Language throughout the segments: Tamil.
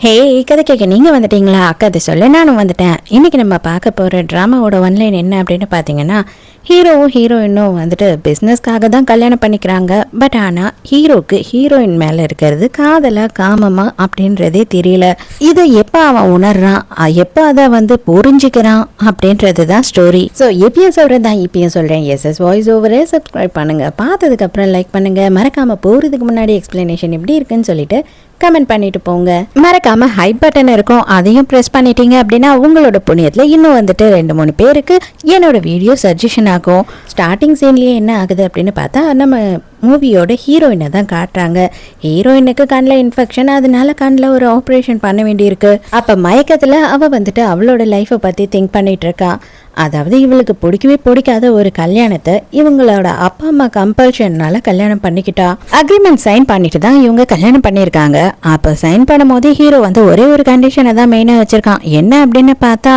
ஹே கதை கேட்க நீங்கள் வந்துட்டீங்களா? அக்கா அதை சொல்ல நானும் வந்துட்டேன். இன்றைக்கி நம்ம பார்க்க போகிற ட்ராமாவோட ஒன்லைன் என்ன அப்படின்னு பார்த்தீங்கன்னா, ஹீரோவும் ஹீரோயினும் வந்துட்டு பிஸ்னஸ்க்காக தான் கல்யாணம் பண்ணிக்கிறாங்க. பட் ஆனால் ஹீரோக்கு ஹீரோயின் மேலே இருக்கிறது காதலா காமமா அப்படின்றதே தெரியல. இதை எப்போ அவன் உணர்றான், எப்போ அதை வந்து புரிஞ்சுக்கிறான் அப்படின்றது தான் ஸ்டோரி. ஸோ எப்பயும் சொல்கிறேன் தான் இப்பயும் சொல்கிறேன். எஸ்எஸ் வாய்ஸ் ஓவரை சப்ஸ்கிரைப் பண்ணுங்கள், பார்த்ததுக்கப்புறம் லைக் பண்ணுங்கள், மறக்காமல் போகிறதுக்கு முன்னாடி எக்ஸ்பிளனேஷன் எப்படி இருக்குன்னு சொல்லிட்டு கமெண்ட் பண்ணிட்டு போங்க. மறக்காம ஹைப் பட்டன் இருக்கும், அதையும் ப்ரெஸ் பண்ணிட்டீங்க அப்படின்னா உங்களோட புண்ணியத்தில் இன்னும் வந்துட்டு 2-3 பேருக்கு என்னோட வீடியோ சஜஷன் ஆகும். ஸ்டார்டிங் சீன்லேயே என்ன ஆகுது அப்படின்னு பார்த்தா, நம்ம மூவியோட ஹீரோயினை தான் காட்டுறாங்க. ஹீரோயினுக்கு கண்ணில் இன்ஃபெக்ஷன், அதனால கண்ணில் ஒரு ஆப்ரேஷன் பண்ண வேண்டியிருக்கு. அப்போ மயக்கத்தில் அவள் வந்துட்டு அவளோட லைஃப்பை பற்றி திங்க் பண்ணிட்டு இருக்கா. அதாவது இவளுக்கு பிடிக்கவே பிடிக்காத ஒரு கல்யாணத்தை இவங்களோட அப்பா அம்மா கம்பல்ஷன்னால கல்யாணம் பண்ணிக்கிட்டா. அக்ரிமெண்ட் சைன் பண்ணிட்டு தான் இவங்க கல்யாணம் பண்ணியிருக்காங்க. அப்போ சைன் பண்ணும் போதே ஹீரோ வந்து ஒரே ஒரு கண்டிஷனை தான் மெயினாக வச்சிருக்கான். என்ன அப்படின்னு பார்த்தா,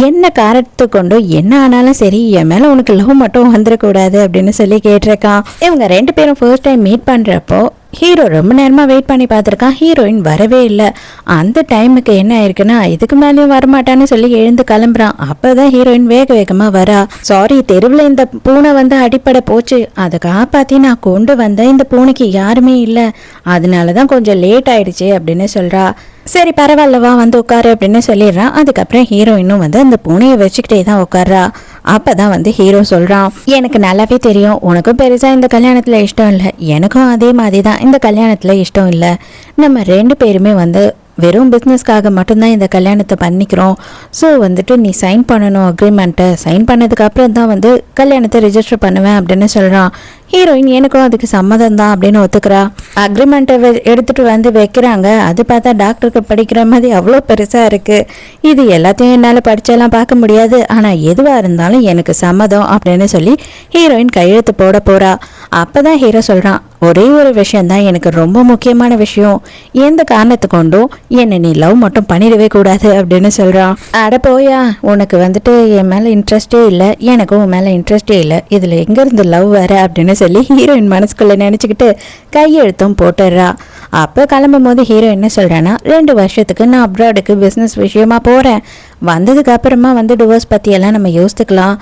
என்ன காரணத்தை கொண்டு என்ன ஆனாலும் சரி என் மேலே உனக்கு லவ் மட்டும் வந்துடக்கூடாது அப்படின்னு சொல்லி கேட்டிருக்கான். இவங்க 2 பேரும் ஃபர்ஸ்ட் டைம் மீட் பண்ணுறப்போ ஹீரோ ரொம்ப நேரமாக வெயிட் பண்ணி பார்த்துருக்கான். ஹீரோயின் வரவே இல்லை. அந்த டைமுக்கு என்ன ஆயிருக்குன்னா, இதுக்கு மேலேயும் வரமாட்டான்னு சொல்லி எழுந்து கிளம்புறான். அப்போ தான் ஹீரோயின் வேக வேகமாக வரா. சாரி, தெருவில் இந்த பூனை வந்து அடிப்படை போச்சு, அதை காப்பாற்றி நான் கொண்டு வந்தேன். இந்த பூனைக்கு யாருமே இல்லை, அதனால தான் கொஞ்சம் லேட் ஆயிடுச்சு அப்படின்னு சொல்கிறா. சரி பரவாயில்லவா வந்து உட்காரு அப்படின்னு சொல்லிடுறான். அதுக்கப்புறம் ஹீரோயினும் வந்து அந்த பூனையை வச்சுக்கிட்டே தான் உட்கார்றா. அப்பதான் வந்து ஹீரோ சொல்றான், எனக்கு நல்லாவே தெரியும் உனக்கும் பெருசா இந்த கல்யாணத்துல இஷ்டம் இல்லை, எனக்கும் அதே மாதிரி தான் இந்த கல்யாணத்துல இஷ்டம் இல்லை. நம்ம 2 பேருமே வந்து வெறும் பிஸ்னஸ்க்காக மட்டும்தான் இந்த கல்யாணத்தை பண்ணிக்கிறோம். ஸோ வந்துட்டு நீ சைன் பண்ணணும் அக்ரிமெண்ட்டை. சைன் பண்ணதுக்கு அப்புறம் தான் வந்து கல்யாணத்தை ரிஜிஸ்டர் பண்ணுவேன் அப்படின்னு சொல்கிறான். ஹீரோயின் எனக்கும் அதுக்கு சம்மதம் தான் அப்படின்னு ஒத்துக்கிறா. அக்ரிமெண்ட்டை எடுத்துகிட்டு வந்து வைக்கிறாங்க. அது பார்த்தா டாக்டருக்கு படிக்கிற மாதிரி அவ்வளோ பெருசாக இருக்குது. இது எல்லாத்தையும் என்னால் படித்தெல்லாம் பார்க்க முடியாது, ஆனால் எதுவாக இருந்தாலும் எனக்கு சம்மதம் அப்படின்னு சொல்லி ஹீரோயின் கையெழுத்து போட போகிறா. அப்போ தான் ஹீரோ சொல்கிறான், ஒரே ஒரு விஷயந்தான் எனக்கு ரொம்ப முக்கியமான விஷயம், எந்த காரணத்தை கொண்டும் என்னை நீ லவ் மட்டும் பண்ணிடவே கூடாது அப்படின்னு சொல்கிறான். அட போயா, உனக்கு வந்துட்டு என் மேலே இன்ட்ரெஸ்டே இல்லை, எனக்கும் உன் மேலே இன்ட்ரெஸ்டே இல்லை, இதில் எங்கேருந்து லவ் வர அப்படின்னு சொல்லி ஹீரோயின் மனசுக்குள்ளே நினச்சிக்கிட்டு கையெழுத்தும் போட்டுடுறா. அப்போ கிளம்பும் போது ஹீரோ என்ன சொல்கிறேன்னா, 2 வருஷத்துக்கு நான் அப்ராடுக்கு பிஸ்னஸ் விஷயமா போகிறேன், வந்ததுக்கு அப்புறமா வந்து டிவோர்ஸ் பற்றியெல்லாம் நம்ம யோசித்துக்கலாம்,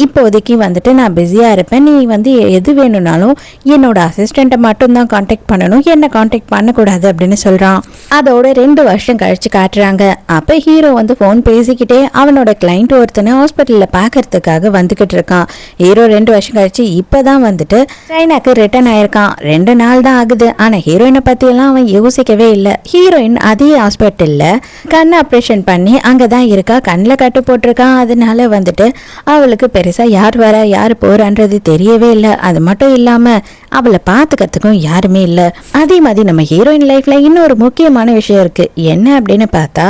இப்போதைக்கு வந்துட்டு நான் பிஸியாக இருப்பேன், நீ வந்து எது வேணும்னாலும் என்னோட அசிஸ்டண்ட்டை மட்டும்தான் காண்டாக்ட் பண்ணணும், என்னை காண்டாக்ட் பண்ணக்கூடாது அப்படின்னு சொல்கிறான். அதோட 2 வருஷம் கழித்து காட்டுறாங்க. அப்போ ஹீரோ வந்து ஃபோன் பேசிக்கிட்டே அவனோட கிளைண்ட் ஒருத்தனை ஹாஸ்பிட்டலில் பார்க்கறதுக்காக வந்துக்கிட்டு இருக்கான். ஹீரோ 2 வருஷம் கழிச்சு இப்போ தான் வந்துட்டு சைனாக்கு ரிட்டர்ன் ஆயிருக்கான். 2 நாள் தான் ஆகுது. ஆனால் ஹீரோயினை பற்றியெல்லாம் அவன் யோசிக்கவே இல்லை. ஹீரோயின் அதே ஹாஸ்பிட்டலில் கண் ஆப்ரேஷன் பண்ணி அங்கே தான் இருக்கா, கண்ணில் கட்டு போட்டிருக்கான். அதனால வந்துட்டு அவளுக்கு பெருசாக யார் வர யார் போகிறான்றது தெரியவே இல்லை. அது மட்டும் இல்லாமல் அவளை பார்த்துக்கிறதுக்கும் யாருமே இல்லை. அதே மாதிரி நம்ம ஹீரோயின் லைஃப்பில் இன்னொரு முக்கியமான விஷயம் இருக்குது. என்ன அப்படின்னு பார்த்தா,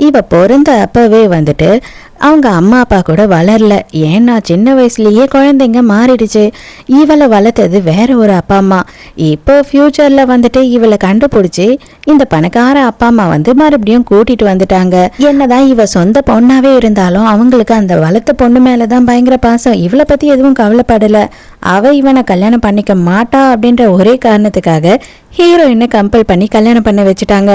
இவ பிறந்த அப்பவே வந்துட்டு அவங்க அம்மா அப்பா கூட வளரல. ஏன்னா சின்ன வயசுலேயே குழந்தைங்க மாறிடுச்சு. இவளை வளர்த்தது வேற ஒரு அப்பா அம்மா. இப்போ ஃப்யூச்சரில் வந்துட்டு இவளை கண்டுபிடிச்சி இந்த பணக்கார அப்பா அம்மா வந்து மறுபடியும் கூட்டிட்டு வந்துட்டாங்க. என்னதான் இவ சொந்த பொண்ணாவே இருந்தாலும் அவங்களுக்கு அந்த வளர்த்த பொண்ணு மேலே தான் பயங்கர பாசம். இவளை பற்றி எதுவும் கவலைப்படலை. அவ இவனை கல்யாணம் பண்ணிக்க மாட்டா அப்படின்ற ஒரே காரணத்துக்காக ஹீரோயினை கம்பல் பண்ணி கல்யாணம் பண்ண வச்சுட்டாங்க.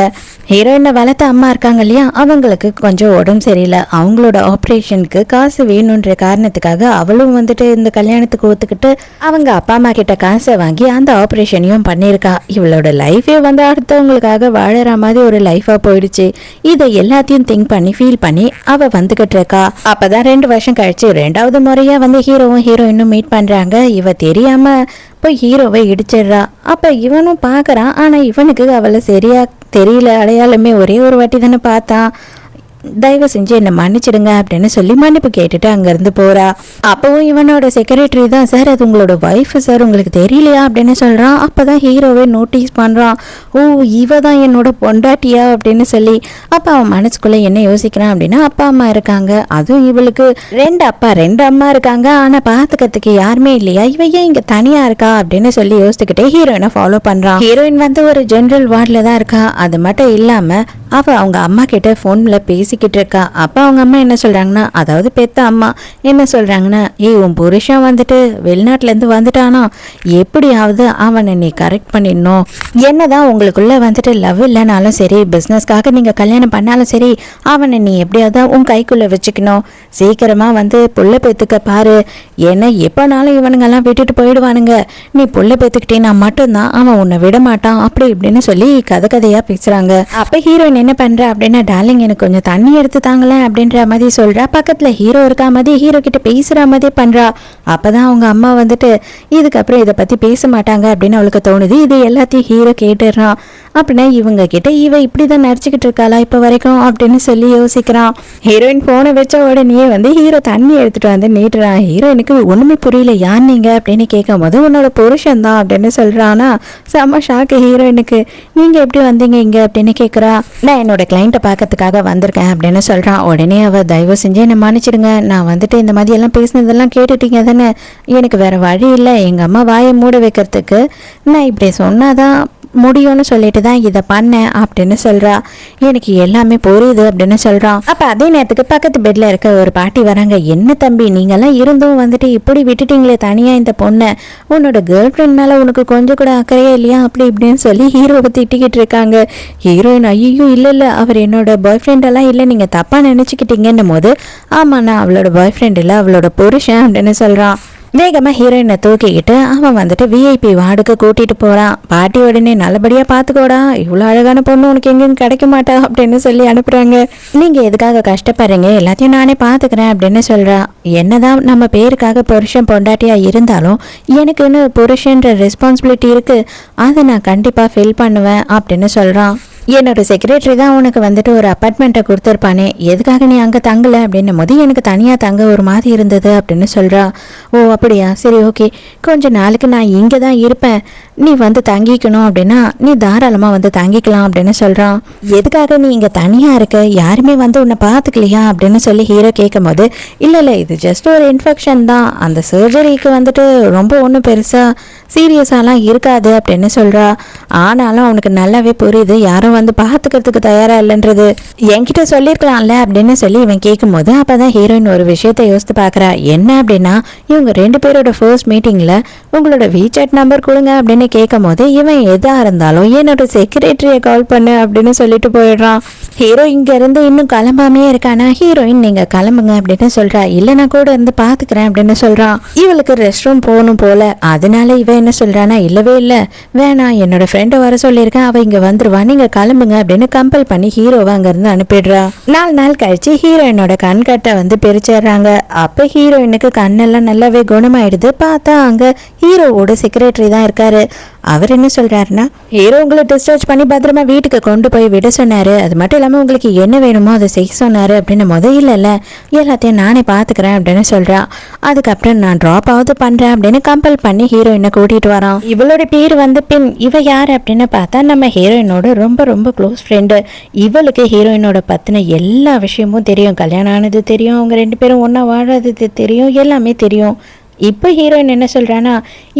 ஹீரோயினை வளர்த்த அம்மா இருக்காங்க இல்லையா, அவங்களுக்கு கொஞ்சம் உடம்பு சரியில்லை. அவங்களோட ஆப்ரேஷனுக்கு காசு வேணுன்ற காரணத்துக்காக அவளும் வந்துட்டு இந்த கல்யாணத்துக்கு ஒத்துக்கிட்டு அவங்க அப்பா அம்மா கிட்ட காசை வாங்கி அந்த ஆப்ரேஷனையும் பண்ணியிருக்கா. இவளோட லைஃபே வந்து அடுத்தவங்களுக்காக வாழற மாதிரி ஒரு லைஃபா போயிடுச்சு. இதை எல்லாத்தையும் திங்க் பண்ணி ஃபீல் பண்ணி அவ வந்துகிட்டு இருக்கா. அப்பதான் 2 வருஷம் கழிச்சு 2வது முறையா வந்து ஹீரோவும் ஹீரோயினும் மீட் பண்றாங்க. இவ தெரியாம போய் ஹீரோவை இடிச்சிடுறா. அப்ப இவனும் பாக்குறான். ஆனா இவனுக்கு அவளை சரியா தெரியல, அடையாளமே ஒரே ஒரு வாட்டி தானே பார்த்தான். தயவு செஞ்சு என்னை மன்னிச்சிடுங்க அப்படின்னு சொல்லி மன்னிப்பு கேட்டுட்டு அங்கேருந்து போகிறா. அப்போவும் இவனோட செக்ரட்டரி தான், சார் அது உங்களோட ஒய்ஃபு சார், உங்களுக்கு தெரியலையா அப்படின்னு சொல்கிறான். அப்போ தான் ஹீரோவே நோட்டீஸ் பண்ணுறான், ஓ இவ தான் என்னோட பொண்டாட்டியா அப்படின்னு சொல்லி. அப்போ அவன் மனசுக்குள்ளே என்ன யோசிக்கிறான் அப்படின்னா, அப்பா அம்மா இருக்காங்க, அதுவும் இவளுக்கு 2 அப்பா 2 அம்மா இருக்காங்க, ஆனால் பார்த்துக்கிறதுக்கு யாருமே இல்லையா, இவ ஏன் இங்கே தனியாக இருக்கா அப்படின்னு சொல்லி யோசிச்சுக்கிட்டே ஹீரோயினை ஃபாலோ பண்ணுறான். ஹீரோயின் வந்து ஒரு ஜென்ரல் வார்டில் தான் இருக்கா. அது மட்டும் இல்லாமல் அவள் அவங்க அம்மா கிட்ட ஃபோனில் பேசி பேசிக்கிட்டு இருக்கா. அப்போ அவங்க அம்மா என்ன சொல்கிறாங்கன்னா, அதாவது பெத்த அம்மா என்ன சொல்கிறாங்கன்னா, உன் புருஷன் வந்துட்டு வெளிநாட்டிலேருந்து வந்துட்டானா, எப்படியாவது அவனை நீ கரெக்ட் பண்ணிடணும். என்னதான் உங்களுக்குள்ளே வந்துட்டு லவ் இல்லைனாலும் சரி, பிஸ்னஸ்க்காக நீங்கள் கல்யாணம் பண்ணாலும் சரி, அவனை நீ எப்படியாவது உன் கைக்குள்ளே வச்சுக்கணும். சீக்கிரமாக வந்து புள்ள பெற்றுக்க பாரு. ஏன்னா எப்போனாலும் இவனுங்கெல்லாம் விட்டுட்டு போயிடுவானுங்க. நீ புள்ள பெற்றுக்கிட்டேன்னா மட்டும்தான் அவன் உன்னை விட மாட்டான் அப்படி இப்படின்னு சொல்லி கதையாக பேசுகிறாங்க. அப்போ ஹீரோயின் என்ன பண்ணுறா அப்படின்னா, டார்லிங் எனக்கு கொஞ்சம் தண்ணி எடுத்து தாங்களேன் அப்படின்ற மாதிரி சொல்கிறா. பக்கத்தில் ஹீரோ இருக்கா மாதிரி ஹீரோ கிட்ட பேசுகிற மாதிரி பண்ணுறா. அப்போ தான் அவங்க அம்மா வந்துட்டு இதுக்கப்புறம் இதை பற்றி பேச மாட்டாங்க அப்படின்னு அவளுக்கு தோணுது. இது எல்லாத்தையும் ஹீரோ கேட்டுடுறான். அப்படின்னா இவங்க கிட்ட இவ இப்படி தான் நடிச்சுக்கிட்டு இருக்காளா இப்போ வரைக்கும் அப்படின்னு சொல்லி யோசிக்கிறான். ஹீரோயின் ஃபோனை வச்ச உடனே வந்து ஹீரோ தண்ணி எடுத்துகிட்டு வந்து நீட்டுறான். ஹீரோயினுக்கு ஒன்றுமே புரியல, யார் நீங்கள் அப்படின்னு கேட்கும் போது உன்னோட புருஷன் தான் அப்படின்னு சொல்கிறானா. செம்ம ஷாக்கு ஹீரோயினுக்கு. நீங்கள் எப்படி வந்தீங்க இங்கே அப்படின்னு கேட்குறா. நான் என்னோட கிளைண்ட்டை பார்க்கறதுக்காக வந்திருக்கேன் அப்படின்னு சொல்கிறான். உடனே அவள் தயவு செஞ்சு என்னை மன்னிச்சிடுங்க, நான் வந்துட்டு இந்த மாதிரி எல்லாம் பேசினதெல்லாம் கேட்டுட்டீங்க தானே, எனக்கு வேறு வழி இல்லை எங்கள் அம்மா வாயை மூட வைக்கிறதுக்கு, நான் இப்படி சொன்னாதான் முடியும்னு சொல்லிட்டு தான் இதை பண்ணேன் அப்படின்னு சொல்கிறா. எனக்கு எல்லாமே புரியுது அப்படின்னு சொல்கிறான். அப்போ அதே நேரத்துக்கு பக்கத்து பெட்டில் இருக்க ஒரு பாட்டி வராங்க. என்ன தம்பி நீங்கள்லாம் இருந்தும் வந்துட்டு இப்படி விட்டுட்டீங்களே தனியாக இந்த பொண்ணை, உன்னோட கேர்ள் ஃப்ரெண்ட் மேலே உனக்கு கொஞ்சம் கூட அக்கறையே இல்லையா அப்படி இப்படின்னு சொல்லி ஹீரோவை திட்டிக்கிட்டு இருக்காங்க. ஹீரோயின் ஐயோ இல்லை அவர் என்னோட பாய் ஃப்ரெண்டெல்லாம் இல்லை, நீங்கள் தப்பாக நினச்சிக்கிட்டீங்கன்னும் போது ஆமாம் நான் அவளோட பாய் ஃப்ரெண்ட் இல்லை அவளோட புருஷன் அப்படின்னு சொல்கிறான். வேகமாக ஹீரோயினை தூக்கிக்கிட்டு அவன் வந்துட்டு விஐபி வார்டுக்கு கூட்டிகிட்டு போகிறான். பாட்டி உடனே நல்லபடியாக பார்த்துக்கோடா, இவ்வளோ அழகான பொண்ணு உனக்கு எங்கேயும் கிடைக்க மாட்டா அப்படின்னு சொல்லி அனுப்புகிறாங்க. நீங்கள் எதுக்காக கஷ்டப்படுறீங்க, எல்லாத்தையும் நானே பார்த்துக்கிறேன் அப்படின்னு சொல்கிறா. என்னதான் நம்ம பேருக்காக புருஷன் பொண்டாட்டியாக இருந்தாலும் எனக்குன்னு புருஷன்ற ரெஸ்பான்சிபிலிட்டி இருக்குது, அதை நான் கண்டிப்பாக ஃபில் பண்ணுவேன் அப்படின்னு சொல்கிறான். என்னோட செக்ரட்டரி தான் உனக்கு வந்துட்டு ஒரு அப்பார்ட்மெண்ட்டை கொடுத்துருப்பானே, எதுக்காக நீ அங்கே தங்கலை அப்படின்னும் போது எனக்கு தனியாக தங்க ஒரு மாதிரி இருந்தது அப்படின்னு சொல்கிறா. ஓ அப்படியா, சரி ஓகே, கொஞ்ச நாளுக்கு நான் இங்கே தான் இருப்பேன், நீ வந்து தங்கிக்கணும் அப்படின்னா நீ தாராளமாக வந்து தங்கிக்கலாம் அப்படின்னு சொல்கிறான். எதுக்காக நீ இங்கே தனியாக இருக்க, யாருமே வந்து உன்னை பார்த்துக்கலையா அப்படின்னு சொல்லி ஹீரோ கேட்கும் போது இல்லை இது ஜஸ்ட் ஒரு இன்ஃபெக்ஷன் தான், அந்த சர்ஜரிக்கு வந்துட்டு ரொம்ப ஒன்றும் பெருசாக சீரியஸாலாம் இருக்காது அப்படின்னு சொல்கிறா. ஆனாலும் அவனுக்கு நல்லாவே புரியுது யாரும் வந்து பார்த்துக்கிறதுக்கு தயாராக இல்லைன்றது. என்கிட்ட சொல்லியிருக்கலாம்ல அப்படின்னு சொல்லி இவன் கேட்கும்போது அப்போ தான் ஹீரோயின் ஒரு விஷயத்தை யோசித்து பார்க்குறா. என்ன அப்படின்னா, இவங்க 2 பேரோட ஃபர்ஸ்ட் மீட்டிங்கில் உங்களோட வீசாட் நம்பர் கொடுங்க அப்படின்னு கேட்கும் போது இவன் எதாக இருந்தாலும் என்னோட செக்ரட்டரியை கால் பண்ணு அப்படின்னு சொல்லிட்டு போயிடுறான். ஹீரோ இங்கேருந்து இன்னும் கிளம்பாமே இருக்கானா. ஹீரோயின் நீங்கள் கிளம்புங்க அப்படின்னு சொல்கிறா. இல்லை நான் கூட இருந்து பார்த்துக்கிறேன் அப்படின்னு சொல்கிறான். இவளுக்கு ரெஸ்ட் ரூம் போகணும் போல, அதனால இவன் என்ன சொல்கிறானா, இல்லவே இல்லை வேணாம் என்னோட ஃப்ரெண்டை வர சொல்லியிருக்கேன், அவள் இங்கே வந்துடுவா, நீங்கள் கிளம்புங்க அப்படின்னு கம்பல் பண்ணி ஹீரோவை அங்கேருந்து அனுப்பிடுறா. 4 நாள் கழிச்சு ஹீரோயினோட கண்கட்டை வந்து பிரிச்சிடுறாங்க. அப்போ ஹீரோயினுக்கு கண்ணெல்லாம் நல்லாவே குணமாயிடுது. பார்த்தா அங்கே ஹீரோவோட செக்ரட்டரி தான் இருக்காரு. அவர் என்ன சொல்கிறாருன்னா, ஹீரோ உங்களை டிஸ்சார்ஜ் பண்ணி பத்திரமா வீட்டுக்கு கொண்டு போய் விட சொன்னார், அது மட்டும் இல்லாமல் உங்களுக்கு என்ன வேணுமோ அதை செய்ய சொன்னார் அப்படின்னும் போது இல்லை எல்லாத்தையும் நானே பார்த்துக்கிறேன் அப்படின்னு சொல்கிறா. அதுக்கப்புறம் நான் ட்ராப் ஆகுது பண்ணுறேன் அப்படின்னு கம்பல் பண்ணி ஹீரோயினை கூட்டிகிட்டு வரான். இவளோட பேர் வந்து பின். இவ யார் அப்படின்னு பார்த்தா நம்ம ஹீரோயினோட ரொம்ப ரொம்ப க்ளோஸ் ஃப்ரெண்டு. இவளுக்கு ஹீரோயினோட பற்றின எல்லா விஷயமும் தெரியும், கல்யாணம் ஆனது தெரியும், அவங்க 2 பேரும் ஒன்றா வாழறது தெரியும், எல்லாமே தெரியும். இப்போ ஹீரோயின் என்ன சொல்கிறான்னா,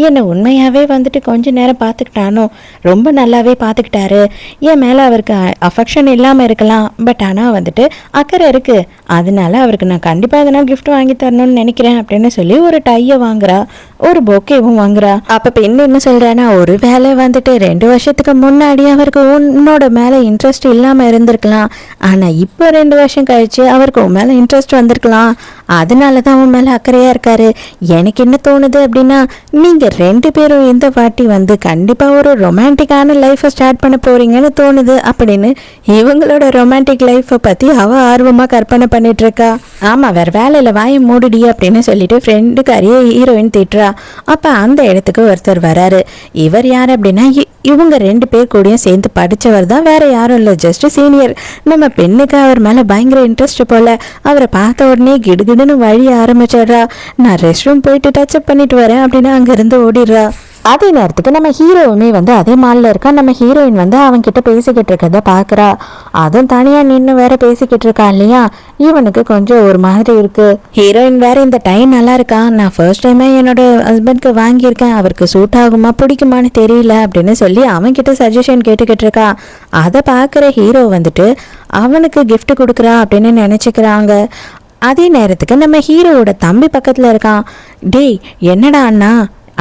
என்னை உண்மையாகவே வந்துட்டு கொஞ்ச நேரம் பார்த்துக்கிட்டானோ, ரொம்ப நல்லாவே பார்த்துக்கிட்டாரு, என் மேலே அவருக்கு அஃபெக்ஷன் இல்லாமல் இருக்கலாம், பட் ஆனால் வந்துட்டு அக்கறை இருக்குது, அதனால அவருக்கு நான் கண்டிப்பாக எதனா கிஃப்ட் வாங்கி தரணும்னு நினைக்கிறேன் அப்படின்னு சொல்லி ஒரு டையை வாங்குறா, ஒரு பொக்கேவும் வாங்குறா. அப்போ பெண் என்ன சொல்கிறான்னா, ஒரு வேலை வந்துட்டு 2 வருஷத்துக்கு முன்னாடி அவருக்கு உன்னோட மேலே இன்ட்ரெஸ்ட் இல்லாமல் இருந்திருக்கலாம், ஆனால் இப்போ 2 வருஷம் கழிச்சு அவருக்கு உன் மேலே இன்ட்ரெஸ்ட் வந்திருக்கலாம், அதனால தான் உன் மேலே அக்கறையாக இருக்காரு. எனக்கு என்ன தோணுது அப்படின்னா, நீங்கள் 2 பேரும் இந்த வாட்டி வந்து கண்டிப்பாக ஒரு ரொமான்டிக்கான லைஃப்பை ஸ்டார்ட் பண்ண போகிறீங்கன்னு தோணுது அப்படின்னு இவங்களோட ரொமான்டிக் லைஃப்பை பற்றி அவள் ஆர்வமாக கற்பனை பண்ணிட்டு இருக்கா. ஆமாம் வேறு வேலையில் வாயை மூடுடி அப்படின்னு சொல்லிட்டு ஃப்ரெண்டுக்காரியே ஹீரோயின் திட்டுறா. அப்போ அந்த இடத்துக்கு ஒருத்தர் வராரு. இவர் யார் அப்படின்னா, இவங்க 2 பேர் கூடயும் சேர்ந்து படித்தவர் தான், வேற யாரும் இல்லை, ஜஸ்ட் சீனியர். நம்ம பெண்ணுக்கு அவர் மேலே பயங்கர இன்ட்ரெஸ்ட் போல, அவரை பார்த்த உடனே கிடுகிடுன்னு வழி ஆரம்பிச்சிடுறா. நான் ரெஸ்ட் ரூம் போயிட்டு டச்சப் பண்ணிட்டு வரேன் அப்படின்னு அங்கேருந்து ஓடிடுறா. அதே நேரத்துக்கு நம்ம ஹீரோவுமே வந்து அதே மால்ல இருக்கா. நம்ம ஹீரோயின் வந்து அவன்கிட்ட பேசிக்கிட்டு இருக்கத பாக்குறா. அதுவும் தனியா நின்று வேற பேசிக்கிட்டு இருக்கா இல்லையா, இவனுக்கு கொஞ்சம் ஒரு மாதிரி இருக்கு. ஹீரோயின் வேற இந்த டைம் நல்லா இருக்கா, நான் ஃபர்ஸ்ட் டைமே என்னோட ஹஸ்பண்ட்க்கு வாங்கியிருக்கேன், அவருக்கு சூட் ஆகுமா பிடிக்குமான்னு தெரியல அப்படின்னு சொல்லி அவன்கிட்ட சஜஷன் கேட்டுக்கிட்டு இருக்கா. அதை பார்க்குற ஹீரோ வந்துட்டு அவனுக்கு gift கொடுக்குறா அப்படின்னு நினச்சிக்கிறாங்க. அதே நேரத்துக்கு நம்ம ஹீரோவோட தம்பி பக்கத்தில் இருக்கான். டேய் என்னடா அண்ணா,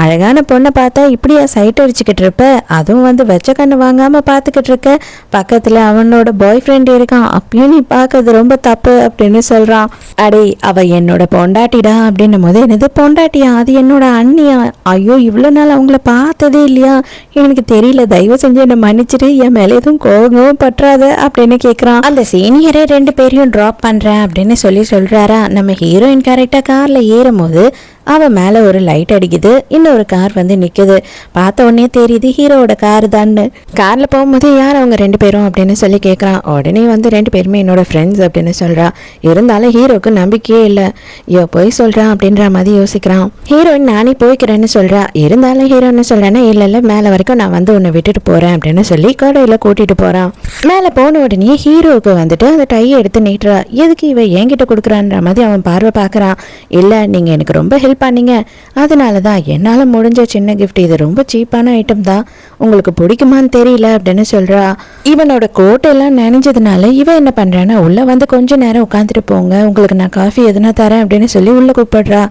அழகான பொண்ணை பார்த்தா இப்படியா சைட் அடிச்சுக்கிட்டு இருப்ப, அதுவும் வந்து வெச்ச கண்ணு வாங்காம பார்த்துக்கிட்டு இருக்க, பக்கத்தில் அவனோட பாய் ஃப்ரெண்ட் இருக்கான், அப்பயும் நீ பார்க்கறது ரொம்ப தப்பு அப்படின்னு சொல்கிறான். அடே அவ என்னோட பொண்டாட்டிடா அப்படின்னும் போது, என்னது பொண்டாட்டியா, அது என்னோட அண்ணியா, ஐயோ இவ்வளோ நாள் அவங்கள பார்த்ததே இல்லையா, எனக்கு தெரியல, தயவு செஞ்சு என்னை மன்னிச்சிட்டு, என் மேலே எதுவும் கோபமும் பற்றாத அப்படின்னு கேட்குறான். அந்த சீனியரே 2 பேரையும் ட்ராப் பண்ணுறேன் அப்படின்னு சொல்கிறாரா. நம்ம ஹீரோயின் கரெக்டாக காரில் ஏறும் போது அவன் மேலே ஒரு லைட் அடிக்குது, இன்னொரு கார் வந்து நிற்குது. பார்த்த உடனே தெரியுது ஹீரோவோட கார் தான்னு. காரில் போகும்போது யார் அவங்க 2 பேரும் அப்படின்னு சொல்லி கேட்குறான். உடனே வந்து 2 பேருமே என்னோட ஃப்ரெண்ட்ஸ் அப்படின்னு சொல்கிறா. இருந்தாலும் ஹீரோவுக்கு நம்பிக்கையே இல்லை, போய் சொல்கிறான் அப்படின்ற மாதிரி யோசிக்கிறான். ஹீரோயின் நானே போய்க்கிறேன்னு சொல்கிறா. இருந்தாலும் ஹீரோ என்ன சொல்கிறேன்னா, இல்லை மேலே வரைக்கும் நான் வந்து உன்னை விட்டுட்டு போகிறேன் அப்படின்னு சொல்லி கடையில் கூட்டிகிட்டு போகிறான். மேலே போன உடனே ஹீரோவுக்கு வந்துட்டு அந்த டையை எடுத்து நீட்டுறா. எதுக்கு இவ என்கிட்ட கொடுக்குறான்ற மாதிரி அவன் பார்வை பார்க்குறான். இல்லை நீங்கள் எனக்கு ரொம்ப ஹெல்ப் பண்ணீங்க, அதனால தான் என்னால் முடிஞ்ச சின்ன கிஃப்ட், இது ரொம்ப சீப்பான ஐட்டம் தான், உங்களுக்கு பிடிக்குமான்னு தெரியல அப்படின்னு சொல்கிறா. இவனோட கோட்டெல்லாம் நினைஞ்சதுனால இவன் என்ன பண்ணுறான்னா, உள்ளே வந்து கொஞ்ச நேரம் உட்காந்துட்டு போங்க, உங்களுக்கு நான் காஃபி எதுனா தரேன் அப்படின்னு சொல்லி உள்ளே கூப்பிடுறா.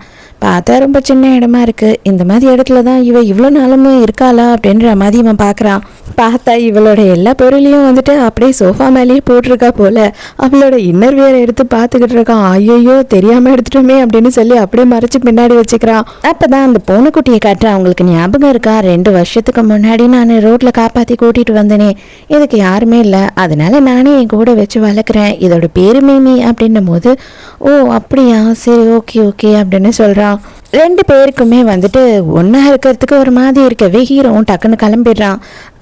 பார்த்தா ரொம்ப சின்ன இடமா இருக்கு, இந்த மாதிரி இடத்துல தான் இவ இவ்வளோ நாளும் இருக்காளா அப்படின்ற மாதிரி இவன் பார்க்குறான். பார்த்தா இவளோட எல்லா பொருளையும் வந்துட்டு அப்படியே சோஃபா மேலேயே போட்டிருக்கா போல. அவளோட இன்னர் வேர் எடுத்து பார்த்துக்கிட்டு இருக்கான். ஐயோ தெரியாமல் எடுத்துட்டோமே அப்படின்னு சொல்லி அப்படியே மறைச்சு பின்னாடி வச்சுக்கிறான். அப்பதான் அந்த பூனைக்குட்டியை காட்டுற. அவங்களுக்கு ஞாபகம் இருக்கா, 2 வருஷத்துக்கு முன்னாடி நான் ரோட்ல காப்பாற்றி கூட்டிட்டு வந்தேனே, இதுக்கு யாருமே இல்லை, அதனால நானே என் கூட வச்சு வளர்க்குறேன், இதோட பேரு மீமி அப்படின்னும் போது, ஓ அப்படியா சரி ஓகே ஓகே அப்படின்னு சொல்கிறான். 2 பேருக்குமே வந்துட்டு ஒன்றா இருக்கிறதுக்கு ஒரு மாதிரி இருக்கவே ஹீரோவும் டக்குன்னு கிளம்பிடுறான்.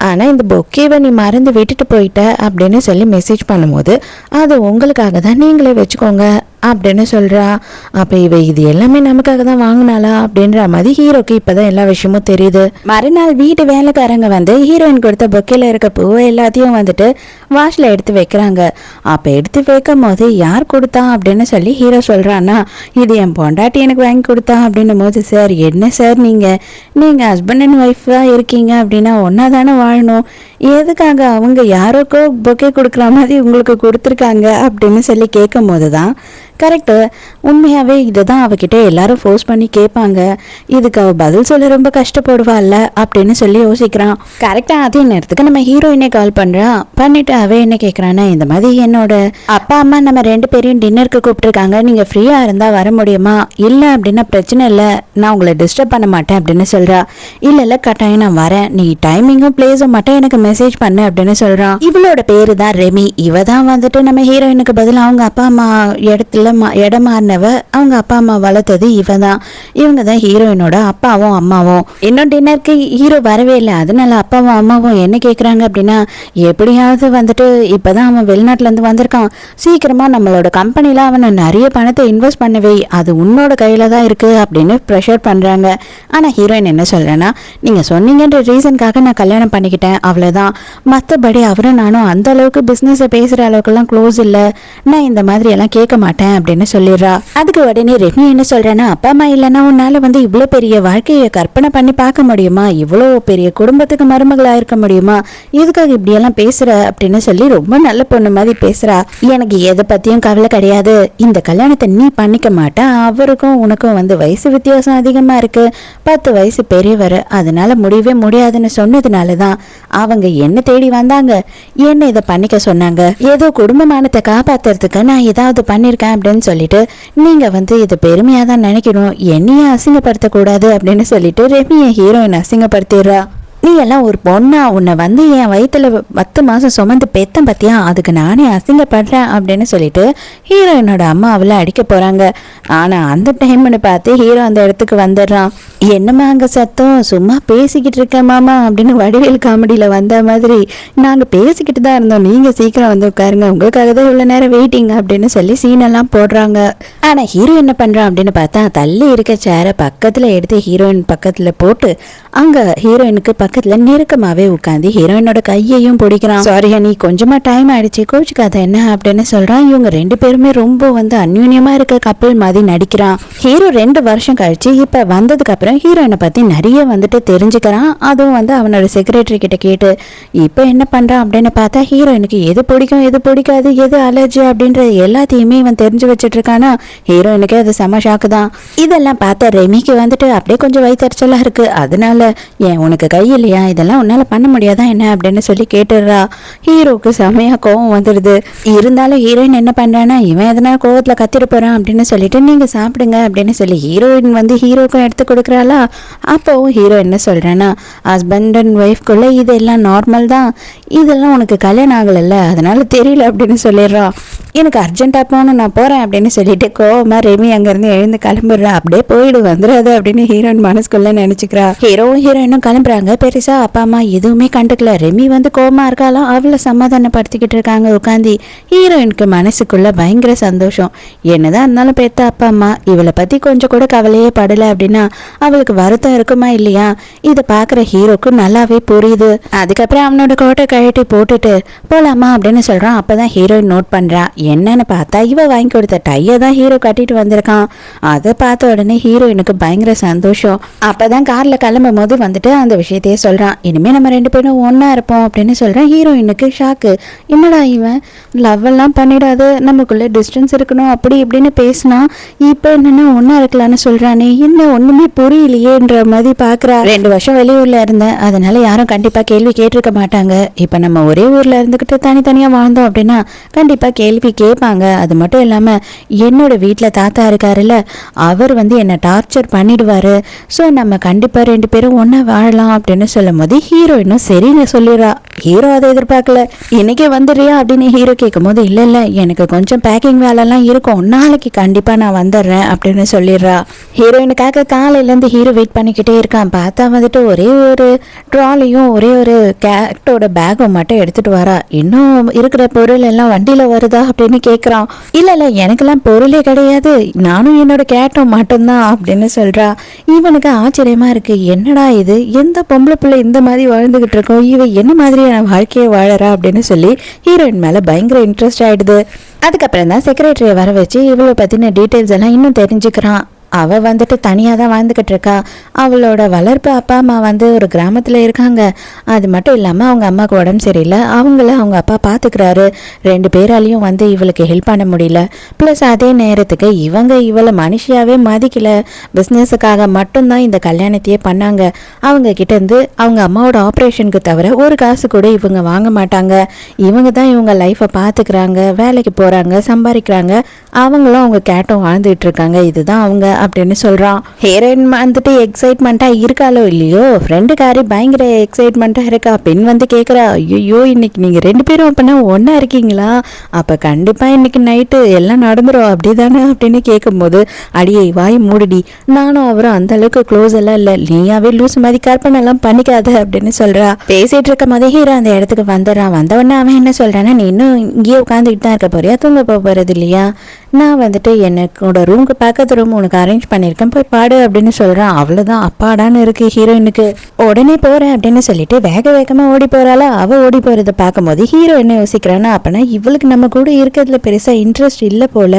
ஆனால் இந்த பொக்கேவை நீ மறந்து விட்டுட்டு போயிட்ட அப்படின்னு சொல்லி மெசேஜ் பண்ணும்போது, அது உங்களுக்காக தான், நீங்களே வச்சுக்கோங்க அப்படின்னு சொல்கிறா. அப்போ இவ இது எல்லாமே நமக்காக தான் வாங்கினாளா அப்படின்ற மாதிரி ஹீரோக்கு இப்போதான் எல்லா விஷயமும் தெரியுது. மறுநாள் வீட்டு வேலைக்காரங்க வந்து ஹீரோயின் கொடுத்த பொக்கையில் இருக்க பூவை எல்லாத்தையும் வந்துட்டு வாஷில் எடுத்து வைக்கிறாங்க. அப்போ எடுத்து வைக்கும் போது யார் கொடுத்தா அப்படின்னு சொல்லி ஹீரோ சொல்கிறான்னா, இது என் பொண்டாட்டி எனக்கு வாங்கி கொடுத்தா அப்படின்னும் போது, சார் என்ன சார் நீங்கள் ஹஸ்பண்ட் அண்ட் ஒய்ஃபாக இருக்கீங்க அப்படின்னா ஒன்றா தானே வாழணும், எதுக்காக அவங்க யாருக்கோ பொக்கே கொடுக்குற மாதிரி உங்களுக்கு கொடுத்துருக்காங்க அப்படின்னு சொல்லி கேட்கும் போது தான் கரெக்டு, உண்மையாகவே இதை தான் அவகிட்ட எல்லாரும் ஃபோர்ஸ் பண்ணி கேட்பாங்க, இதுக்கு அவள் பதில் சொல்ல ரொம்ப கஷ்டப்படுவாள்ல அப்படின்னு சொல்லி யோசிக்கிறான். கரெக்டாக அதே நேரத்துக்கு நம்ம ஹீரோயினே கால் பண்ணுறான். பண்ணிட்டு அவ என்ன கேட்குறான்னா, இந்த மாதிரி என்னோட அப்பா அம்மா நம்ம 2 பேரையும் டின்னருக்கு கூப்பிட்டுருக்காங்க, நீங்கள் ஃப்ரீயாக இருந்தால் வர முடியுமா, இல்லை அப்படின்னா பிரச்சனை இல்லை, நான் உங்களை டிஸ்டர்ப் பண்ண மாட்டேன் அப்படின்னு சொல்கிறா. இல்லை கட்டாயம் நான் வரேன், நீ டைமிங்கும் பிளேஸும் மட்டும் எனக்கு மெசேஜ் பண்ணு அப்படின்னு சொல்கிறான். இவளோட பேரு தான் ரெமி. இவ தான் வந்துட்டு நம்ம ஹீரோயினுக்கு பதில் அவங்க அப்பா அம்மா இடத்துல இடம் மாறினவ, அவங்க அப்பா அம்மா வளர்த்தது இவ தான். இவங்க தான் ஹீரோயினோட அப்பாவும் அம்மாவும். இன்னும் டின்னருக்கு ஹீரோ வரவே இல்லை, அதனால அப்பாவும் அம்மாவும் என்ன கேட்குறாங்க அப்படின்னா, எப்படியாவது வந்துட்டு இப்போதான் அவன் வெளிநாட்டிலேருந்து வந்திருக்கான், சீக்கிரமாக நம்மளோட கம்பெனியில் அவனை நிறைய பணத்தை இன்வெஸ்ட் பண்ணவே, அது உன்னோட கையில் தான் இருக்குது அப்படின்னு ப்ரெஷர் பண்ணுறாங்க. ஆனால் ஹீரோயின் என்ன சொல்கிறேன்னா, நீங்கள் சொன்னீங்கன்ற ரீசனுக்காக நான் கல்யாணம் பண்ணிக்கிட்டேன், அவ்வளோதான், மற்றபடி அவரும் நானும் அந்த அளவுக்கு பிஸ்னஸை பேசுகிற அளவுக்குலாம் க்ளோஸ் இல்லை, நான் இந்த மாதிரி எல்லாம் கேட்க மாட்டேன் அப்படின்னு சொல்லிடுறா. அதுக்கு உடனே ரெமி என்ன சொல்றேன்னா, அப்பா அம்மா இல்லைன்னா உன்னால வந்து இவ்வளோ பெரிய வாழ்க்கையை கற்பனை பண்ணி பார்க்க முடியுமா, இவ்வளோ பெரிய குடும்பத்துக்கு மருமகளா இருக்க முடியுமா, எதுக்காக இப்படியெல்லாம் பேசுற அப்படின்னு சொல்லி ரொம்ப நல்ல பொண்ணு மாதிரி பேசுறா. எனக்கு எதை பத்தியும் கவலை கிடையாது, இந்த கல்யாணத்தை நீ பண்ணிக்க மாட்டேன், அவருக்கும் உனக்கும் வந்து வயசு வித்தியாசம் அதிகமா இருக்கு, 10 வயசு பெரியவர், அதனால முடியவே முடியாதுன்னு சொன்னதுனால தான் அவங்க என்ன தேடி வந்தாங்க, என்ன இதை பண்ணிக்க சொன்னாங்க, ஏதோ குடும்பமானத்தை காப்பாத்துறதுக்கு நான் ஏதாவது பண்ணிருக்கேன் அப்படின்னு சொல்லிட்டு நீங்க வந்து இதை பெருமையா தான் நினைக்கணும், என்னையே அசிங்கப்படுத்த கூடாது அப்படின்னு சொல்லிட்டு ரெமியை ஹீரோயின் அசிங்கப்படுத்திடுறா. நீ எல்லாம் ஒரு பொண்ணா, உன்னை வந்து என் வயிற்றுல 10 மாதம் சுமந்து பெத்தம் பத்தியா, அதுக்கு நானே அசிங்கப்படுறேன் அப்படின்னு சொல்லிட்டு ஹீரோயினோட அம்மா அவளை அடிக்க போகிறாங்க. ஆனால் அந்த டைம்னு பார்த்து ஹீரோ அந்த இடத்துக்கு வந்துடுறான். என்னம்மா அங்கே சத்தம், சும்மா பேசிக்கிட்டு இருக்கேன் மாமா அப்படின்னு வடிவேல் காமெடியில் வந்த மாதிரி, நாங்கள் பேசிக்கிட்டு தான் இருந்தோம், நீங்கள் சீக்கிரம் வந்து உட்காருங்க, உங்களுக்காக தான் இவ்வளோ நேரம் வெயிட்டிங் அப்படின்னு சொல்லி சீனெல்லாம் போடுறாங்க. ஆனால் ஹீரோ என்ன பண்ணுறான் அப்படின்னு பார்த்தா, தள்ளி இருக்க சேரை பக்கத்தில் எடுத்து ஹீரோயின் பக்கத்தில் போட்டு அங்கே ஹீரோயினுக்கு பக்கத்தில் நெருக்கமாகவே உட்காந்து ஹீரோயினோட கையையும் பிடிக்கிறான். சாரி நீ கொஞ்சமாக டைம் ஆயிடுச்சு, கோச்சுக்காத என்ன அப்படின்னு சொல்கிறான். இவங்க 2 பேருமே ரொம்ப வந்து அந்யூன்யமாக இருக்க கப்பல் மாதிரி நடிக்கிறான். ஹீரோ 2 வருஷம் கழிச்சு இப்போ வந்ததுக்கு அப்புறம் ஹீரோயினை பற்றி நிறைய வந்துட்டு தெரிஞ்சுக்கிறான். அதுவும் வந்து அவனோட செக்ரட்டரி கிட்ட கேட்டு இப்போ என்ன பண்ணுறான் அப்படின்னு பார்த்தா, ஹீரோயினுக்கு எது பிடிக்கும் எது பிடிக்காது எது அலர்ஜி அப்படின்றது எல்லாத்தையுமே இவன் தெரிஞ்சு வச்சுட்டு இருக்கானா. ஹீரோயினுக்கு அது செம ஷாக்கு தான். இதெல்லாம் பார்த்தா ரெமிக்கு வந்துட்டு அப்படியே கொஞ்சம் வயிற்றுச்சலாக இருக்குது. அதனால ஏன் உனக்கு கை இல்லையா, இதெல்லாம் உன்னால் பண்ண முடியாதா என்ன அப்படின்னு சொல்லி கேட்டுடுறா. ஹீரோவுக்கு செமையாக கோவம் வந்துடுது. இருந்தாலும் ஹீரோயின் என்ன பண்ணுறான்னா, இவன் எதனா கோவத்தில் கத்திட்டு போகிறான் அப்படின்னு சொல்லிட்டு நீங்கள் சாப்பிடுங்க அப்படின்னு சொல்லி ஹீரோயின் வந்து ஹீரோக்கும் எடுத்து கொடுக்குறாளா. அப்போவும் ஹீரோ என்ன சொல்கிறேன்னா, ஹஸ்பண்ட் அண்ட் ஒய்ஃப்குள்ளே இதெல்லாம் நார்மல் தான், இதெல்லாம் உனக்கு கல்யாணம் ஆகலைல்ல அதனால தெரியல அப்படின்னு சொல்லிடுறான். எனக்கு அர்ஜென்ட்டாக போகணும், நான் போகிறேன் அப்படின்னு சொல்லிட்டு கோவமாக ரெமி அங்கேருந்து எழுந்து கிளம்பிடுறா. அப்படியே போயிடு வந்துடாது அப்படின்னு ஹீரோயின் மனசுக்குள்ளே நினச்சிக்கிறா. ஹீரோவும் ஹீரோயினும் கிளம்புறாங்க. பெருசாக அப்பா அம்மா எதுவுமே கண்டுக்கல. ரெமி வந்து கோவமாக இருக்காலும் அவளை சமாதானப்படுத்திக்கிட்டு இருக்காங்க உட்காந்து. ஹீரோயினுக்கு மனசுக்குள்ளே பயங்கர சந்தோஷம். என்னதான் இருந்தாலும் பெத்த அப்பா அம்மா இவளை பற்றி கொஞ்சம் கூட கவலையே படலை அப்படின்னா அவளுக்கு வருத்தம் இருக்குமா இல்லையா. இதை பார்க்குற ஹீரோக்கு நல்லாவே புரியுது. அதுக்கப்புறம் அவனோட கோட்டை கழட்டி போட்டுட்டு போகலாமா அப்படின்னு சொல்கிறான். அப்போ தான் ஹீரோயின் நோட் பண்ணுறா. என்னன்னு பார்த்தா இவ வாங்கி கொடுத்த டையை தான் ஹீரோ கட்டிட்டு வந்திருக்கான். அதை பார்த்த உடனே ஹீரோயினுக்கு பயங்கர சந்தோஷம். அப்பதான் கார்ல கிளம்பும் போது வந்துட்டு அந்த விஷயத்தையே சொல்றான். இனிமே நம்ம 2 பேரும் ஒன்னா இருப்போம் அப்படின்னு சொல்றான். ஹீரோயினுக்கு ஷாக்கு. என்னடா இவன் லவ் எல்லாம் பண்ணிடாது, நமக்குள்ள டிஸ்டன்ஸ் இருக்கணும் அப்படி இப்படின்னு பேசினா இப்போ என்னன்னா ஒன்னா இருக்கலாம்னு சொல்றானே, என்ன ஒண்ணுமே புரியலையேன்ற மாதிரி பாக்குறா. 2 வருஷம் வெளியூர்ல இருந்தேன், அதனால யாரும் கண்டிப்பா கேள்வி கேட்டிருக்க மாட்டாங்க. இப்ப நம்ம ஒரே ஊர்ல இருந்துகிட்டு தனித்தனியா வாழ்ந்தோம் அப்படின்னா கண்டிப்பா கேள்வி கேட்பாங்க. அது மட்டும் இல்லாமல் என்னோட வீட்டில் தாத்தா இருக்காருல்ல, அவர் வந்து என்னை டார்ச்சர் பண்ணிடுவார். ஸோ நம்ம கண்டிப்பாக 2 பேரும் ஒன்றா வாழலாம் அப்படின்னு சொல்லும் போது ஹீரோயினும் சரின்னு சொல்லிடுறா. ஹீரோ அதை எதிர்பார்க்கல. இன்னைக்கே வந்துடுறியா அப்படின்னு ஹீரோ கேட்கும் போது இல்லை இல்லை எனக்கு கொஞ்சம் பேக்கிங் வேலைலாம் இருக்கும், நாளைக்கு கண்டிப்பாக நான் வந்துடுறேன் அப்படின்னு சொல்லிடுறா. ஹீரோயினுக்காக காலையிலேருந்து ஹீரோ வெயிட் பண்ணிக்கிட்டே இருக்கான். பார்த்தா வந்துட்டு ஒரே ஒரு ட்ராலியும் ஒரே ஒரு கேட்டோட பேக்கும் மட்டும் எடுத்துகிட்டு வரா. இன்னும் இருக்கிற பொருள் எல்லாம் வண்டியில் வருதா அப்படின்னு கேட்குறான். இல்லை எனக்கெல்லாம் பொருளே கிடையாது, நானும் என்னோட கேட்டும் மட்டும்தான் அப்படின்னு சொல்கிறா. இவனுக்கு ஆச்சரியமா இருக்கு. என்னடா இது, எந்த பொம்பளை பிள்ளை இந்த மாதிரி வாழ்ந்துகிட்டு இருக்கோம், இவ என்ன மாதிரியான வாழ்க்கையை வாழறா அப்படின்னு சொல்லி ஹீரோயின் மேலே பயங்கர இன்ட்ரெஸ்ட் ஆயிடுது. அதுக்கப்புறம் தான் செக்ரட்டரியை வர வச்சு இவளை பற்றின டீட்டெயில்ஸ் எல்லாம் இன்னும் தெரிஞ்சுக்கிறான். அவள் வந்துட்டு தனியாக தான் வாழ்ந்துக்கிட்டு இருக்கா. அவளோட வளர்ப்பு அப்பா அம்மா வந்து ஒரு கிராமத்தில் இருக்காங்க. அது மட்டும் இல்லாமல் அவங்க அம்மாவுக்கு உடம்பு சரியில்லை, அவங்கள அவங்க அப்பா பார்த்துக்கிறாரு. 2 பேராலையும் வந்து இவளுக்கு ஹெல்ப் பண்ண முடியல. ப்ளஸ் அதே நேரத்துக்கு இவளை மனுஷியாவே மதிக்கலை. பிஸ்னஸுக்காக மட்டும்தான் இந்த கல்யாணத்தையே பண்ணாங்க. அவங்க கிட்டேருந்து அவங்க அம்மாவோட ஆப்ரேஷனுக்கு தவிர ஒரு காசு கூட இவங்க வாங்க மாட்டாங்க. இவங்க தான் இவங்க லைஃப்பை பார்த்துக்கிறாங்க, வேலைக்கு போகிறாங்க, சம்பாதிக்கிறாங்க. அவங்களும் அவங்க கேட்டும் வாழ்ந்துட்டு இருக்காங்க. இதுதான் அவங்க அப்படின்னு சொல்றான். ஹீரோயின் வந்துட்டு எக்ஸைட்மெண்ட்டா இருக்காளோ இல்லையோ, ஃப்ரெண்டுக்காரி பயங்கர எக்ஸைட்மெண்ட்டா இருக்கா. பெண் வந்து கேட்குறா, ஐயோ இன்னைக்கு நீங்க 2 பேரும் அப்பனா ஒன்னா இருக்கீங்களா, அப்ப கண்டிப்பா இன்னைக்கு நைட்டு எல்லாம் நடந்துரும் அப்படிதானே அப்படின்னு கேட்கும்போது, அடியை வாய் மூடிடி, நானும் அவரும் அந்த அளவுக்கு க்ளோஸ் எல்லாம் இல்லை, நீயாவே லூஸ் மாதிரி கற்பனை எல்லாம் பண்ணிக்காத அப்படின்னு சொல்றா. பேசிட்டு இருக்க போதே ஹீரோ அந்த இடத்துக்கு வந்துடுறான். வந்தவொடனே அவன் என்ன சொல்றான்னா, நீ இன்னும் இங்கேயே உட்காந்துக்கிட்டு தான் இருக்க போறியா, தூங்க போறது இல்லையா, நான் வந்துட்டு என்னோட ரூமுக்கு பக்கத்து ரூம் உனக்கு அரேஞ்ச் பண்ணியிருக்கேன், போய் பாடு அப்படின்னு சொல்கிறான். அவ்வளோதான், அப்பாடான்னு இருக்கு ஹீரோயினுக்கு. உடனே போகிறேன் அப்படின்னு சொல்லிட்டு வேக வேகமாக ஓடி போகிறாளா. அவள் ஓடி போகிறத பார்க்கும்போது ஹீரோ என்ன யோசிக்கிறான்னா, அப்போனா இவளுக்கு நம்ம கூட இருக்கிறதுல பெருசாக இன்ட்ரெஸ்ட் இல்லை போல,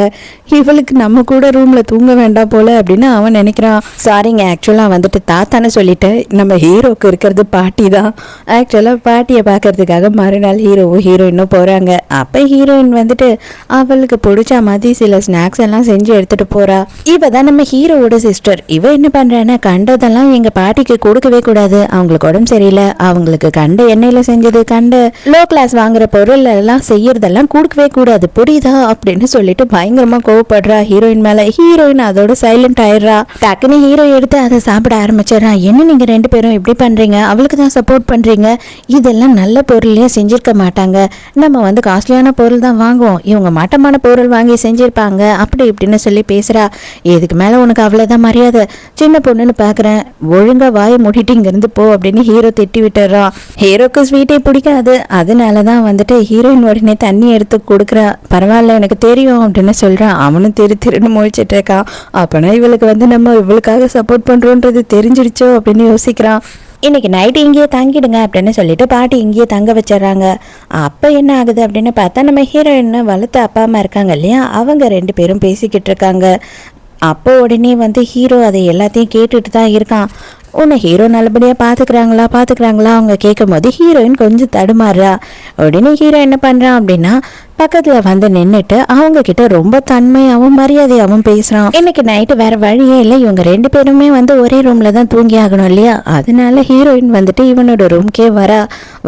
இவளுக்கு நம்ம கூட ரூமில் தூங்க வேண்டாம் போல அப்படின்னு அவன் நினைக்கிறான். சாரிங்க, ஆக்சுவலாக வந்துட்டு தாத்தான்னு சொல்லிட்டு நம்ம ஹீரோக்கு இருக்கிறது பாட்டி தான். ஆக்சுவலாக பாட்டியை பார்க்கறதுக்காக மறுநாள் ஹீரோவும் ஹீரோயினும் போகிறாங்க. அப்போ ஹீரோயின் வந்துட்டு அவளுக்கு பிடிச்ச மாதிரி சில ஸ்நாக்ஸ் எல்லாம் செஞ்சு எடுத்துட்டு போறா. இவ தான் நம்ம ஹீரோவோட சிஸ்டர். இவ என்ன பண்றான்னா கண்டதெல்லாம் எங்க பாட்டிக்கு கொடுக்கவே கூடாது, அவங்களுக்கு உடம்பு சரியில்லை, அவங்களுக்கு கண்ட எண்ணெயில செஞ்சது கண்ட லோ கிளாஸ் வாங்குற பொருள் எல்லாம் செய்யறதெல்லாம் கொடுக்கவே கூடாது, புரியுதா அப்படின்னு சொல்லிட்டு பயங்கரமா கோவப்படுறா ஹீரோயின் மேல. ஹீரோயின் அதோட சைலண்ட் ஆயிடுறா. டக்குன்னு ஹீரோ எடுத்து அதை சாப்பிட ஆரம்பிச்சிடறா. என்ன நீங்க 2 பேரும் இப்படி பண்றீங்க, அவளுக்கு தான் சப்போர்ட் பண்றீங்க, இதெல்லாம் நல்ல பொருளையே செஞ்சிருக்க மாட்டாங்க, நம்ம வந்து காஸ்ட்லியான பொருள் தான் வாங்குவோம், இவங்க மட்டமான பொருள் வாங்கி செஞ்சிருப்பாங்க அப்படி இப்படின்னு சொல்லி பேசுறா. இதுக்கு மேல உனக்கு அவ்வளவுதான் மரியாதை, சின்ன பொண்ணுன்னு பாக்குறேன், ஒழுங்கா வாயை மூடிட்டு இங்க இருந்து போ அப்படின்னு ஹீரோ திட்டி விட்டுறான். ஹீரோக்கு ஸ்வீட்டே பிடிக்காது, அதனாலதான் வந்துட்டு ஹீரோயின் உடனே தண்ணி எடுத்து கொடுக்குறா. பரவாயில்ல எனக்கு தெரியும் அப்படின்னு சொல்றான். அவனும் திருன்னு முழிச்சிட்டு இருக்கான். அப்பனா இவளுக்கு வந்து நம்ம இவளுக்காக சப்போர்ட் பண்றோன்றது தெரிஞ்சிடுச்சோ அப்படின்னு யோசிக்கிறான். இன்னைக்கு நைட்டு இங்கேயே தங்கிடுங்க அப்படின்னு சொல்லிட்டு பாட்டி இங்கேயே தங்க வச்சிடறாங்க. அப்போ என்ன ஆகுது அப்படின்னு பார்த்தா நம்ம ஹீரோயினை வளர்த்து அப்பா அம்மா இருக்காங்க இல்லையா, அவங்க 2 பேரும் பேசிக்கிட்டு இருக்காங்க. அப்போ உடனே வந்து ஹீரோ அதை எல்லாத்தையும் கேட்டுட்டு தான் இருக்கான். உன்னை ஹீரோ நல்லபடியாக பார்த்துக்கிறாங்களா அவங்க கேட்கும் போது ஹீரோயின் கொஞ்சம் தடுமாறுறா. உடனே ஹீரோ என்ன பண்ணுறான் அப்படின்னா பக்கத்தில் வந்து நின்றுட்டு அவங்க கிட்ட ரொம்ப தன்மையாகவும் மரியாதையாகவும் பேசுகிறான். இன்னைக்கு நைட்டு வேற வழியே இல்லை, இவங்க 2 பேருமே வந்து ஒரே ரூம்ல தான் தூங்கி ஆகணும் இல்லையா, அதனால ஹீரோயின் வந்துட்டு இவனோட ரூம்க்கே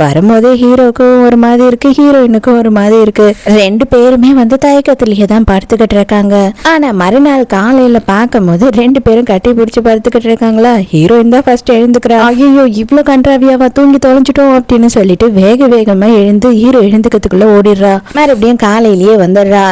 வரும்போதே ஹீரோக்கும் ஒரு மாதிரி இருக்கு, ஹீரோயினுக்கும் ஒரு மாதிரி இருக்கு. 2 பேருமே வந்து தயக்கத்திலேயே தான் படுத்துக்கிட்டு இருக்காங்க. ஆனா மறுநாள் காலையில பார்க்கும் போது 2 பேரும் கட்டி பிடிச்சி படுத்துக்கிட்டு இருக்காங்களா. ஹீரோயின் தான் ஃபர்ஸ்ட் எழுந்துக்கிறா. ஐயோ இவ்வளோ கன்றாவியாவா தூங்கி தொலைஞ்சிட்டோம் அப்படின்னு சொல்லிட்டு வேகமா எழுந்து ஹீரோ எழுந்துக்கிறதுக்குள்ள ஓடிடுறா. மறுபடியும் காலையிலேயே வந்துடுறா.